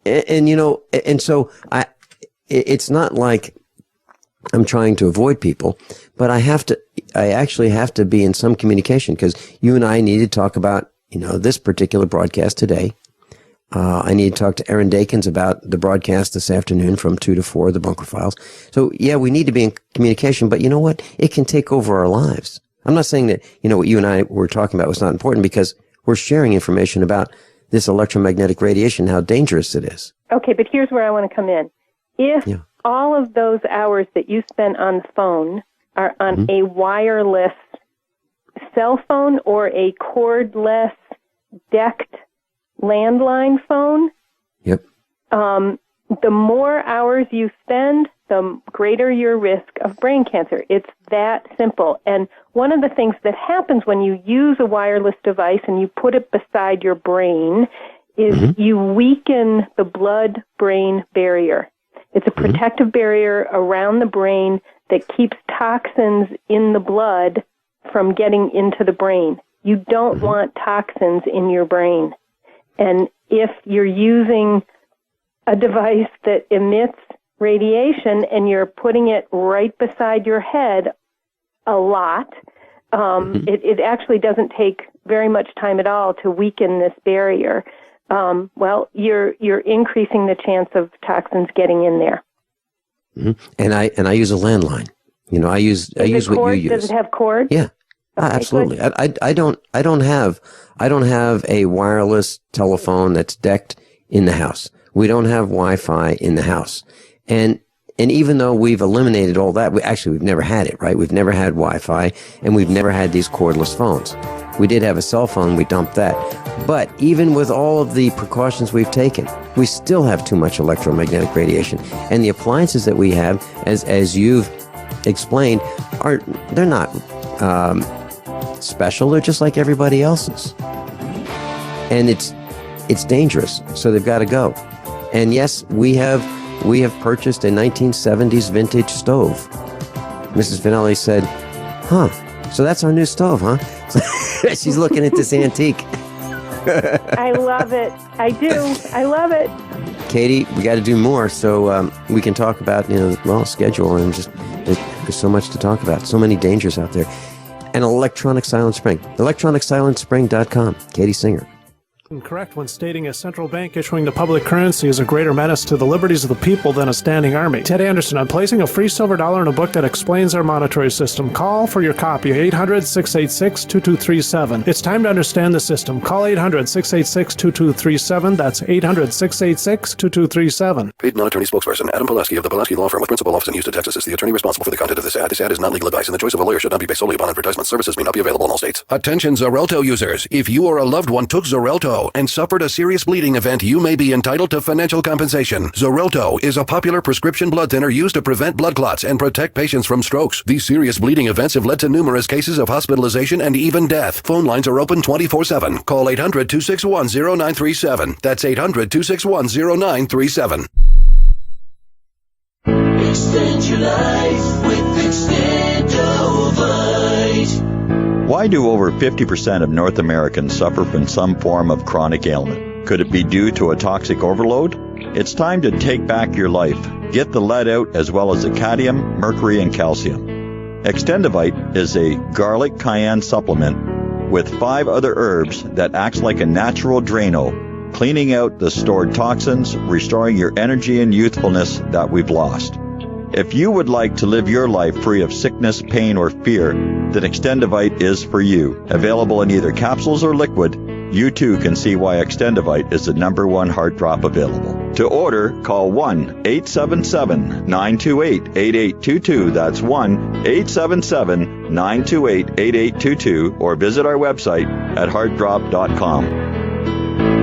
And so it's not like I'm trying to avoid people, but I actually have to be in some communication, because you and I need to talk about, this particular broadcast today. I need to talk to Aaron Dakins about the broadcast this afternoon from 2 to 4, the Bunker Files. So yeah, we need to be in communication, but you know what? It can take over our lives. I'm not saying that, what you and I were talking about was not important, because we're sharing information about this electromagnetic radiation, how dangerous it is. Okay, but here's where I want to come in. If all of those hours that you spent on the phone are on a wireless cell phone or a cordless decked landline phone, the more hours you spend, the greater your risk of brain cancer. It's that simple. And one of the things that happens when you use a wireless device and you put it beside your brain is you weaken the blood-brain barrier. It's a protective barrier around the brain that keeps toxins in the blood from getting into the brain. You don't want toxins in your brain. And if you're using a device that emits radiation and you're putting it right beside your head a lot, it actually doesn't take very much time at all to weaken this barrier. You're increasing the chance of toxins getting in there. And I use a landline. I use what you use. Does it have cord? Yeah. Okay, absolutely. I don't have a wireless telephone that's decked in the house. We don't have Wi-Fi in the house. And even though we've eliminated all that, we've never had it, right? We've never had Wi-Fi, and we've never had these cordless phones. We did have a cell phone, we dumped that. But even with all of the precautions we've taken, we still have too much electromagnetic radiation. And the appliances that we have, as you've explained, they're not special. They're just like everybody else's. And it's dangerous, so they've got to go. And yes, we have purchased a 1970s vintage stove. Mrs. Finelli said, so that's our new stove, huh? She's looking at this antique. I love it. I do. I love it. Katie, we got to do more, so we can talk about, schedule, and just there's so much to talk about. So many dangers out there. An electronic silent spring. electronicsilentspring.com. Katie Singer. Correct when stating a central bank issuing the public currency is a greater menace to the liberties of the people than a standing army. Ted Anderson, I'm placing a free silver dollar in a book that explains our monetary system. Call for your copy, 800-686-2237. It's time to understand the system. Call 800-686-2237. That's 800-686-2237. Paid non-attorney spokesperson Adam Pulaski of the Pulaski Law Firm with principal office in Houston, Texas is the attorney responsible for the content of this ad. This ad is not legal advice, and the choice of a lawyer should not be based solely upon advertisement. Services may not be available in all states. Attention Xarelto users. If you or a loved one took Xarelto Xarelto and suffered a serious bleeding event, you may be entitled to financial compensation. Xarelto is a popular prescription blood thinner used to prevent blood clots and protect patients from strokes. These serious bleeding events have led to numerous cases of hospitalization and even death. Phone lines are open 24/7. Call 800-261-0937. That's 800-261-0937. Extend your life with Extendovite. Why do over 50% of North Americans suffer from some form of chronic ailment? Could it be due to a toxic overload? It's time to take back your life. Get the lead out as well as the cadmium, mercury, and calcium. Extendovite is a garlic cayenne supplement with 5 other herbs that acts like a natural Drano, cleaning out the stored toxins, restoring your energy and youthfulness that we've lost. If you would like to live your life free of sickness, pain, or fear, then Extendovite is for you. Available in either capsules or liquid, you too can see why Extendovite is the #1 heart drop available. To order, call 1-877-928-8822. That's 1-877-928-8822, or visit our website at heartdrop.com.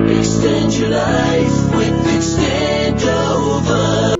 Extend your life with Extendovite.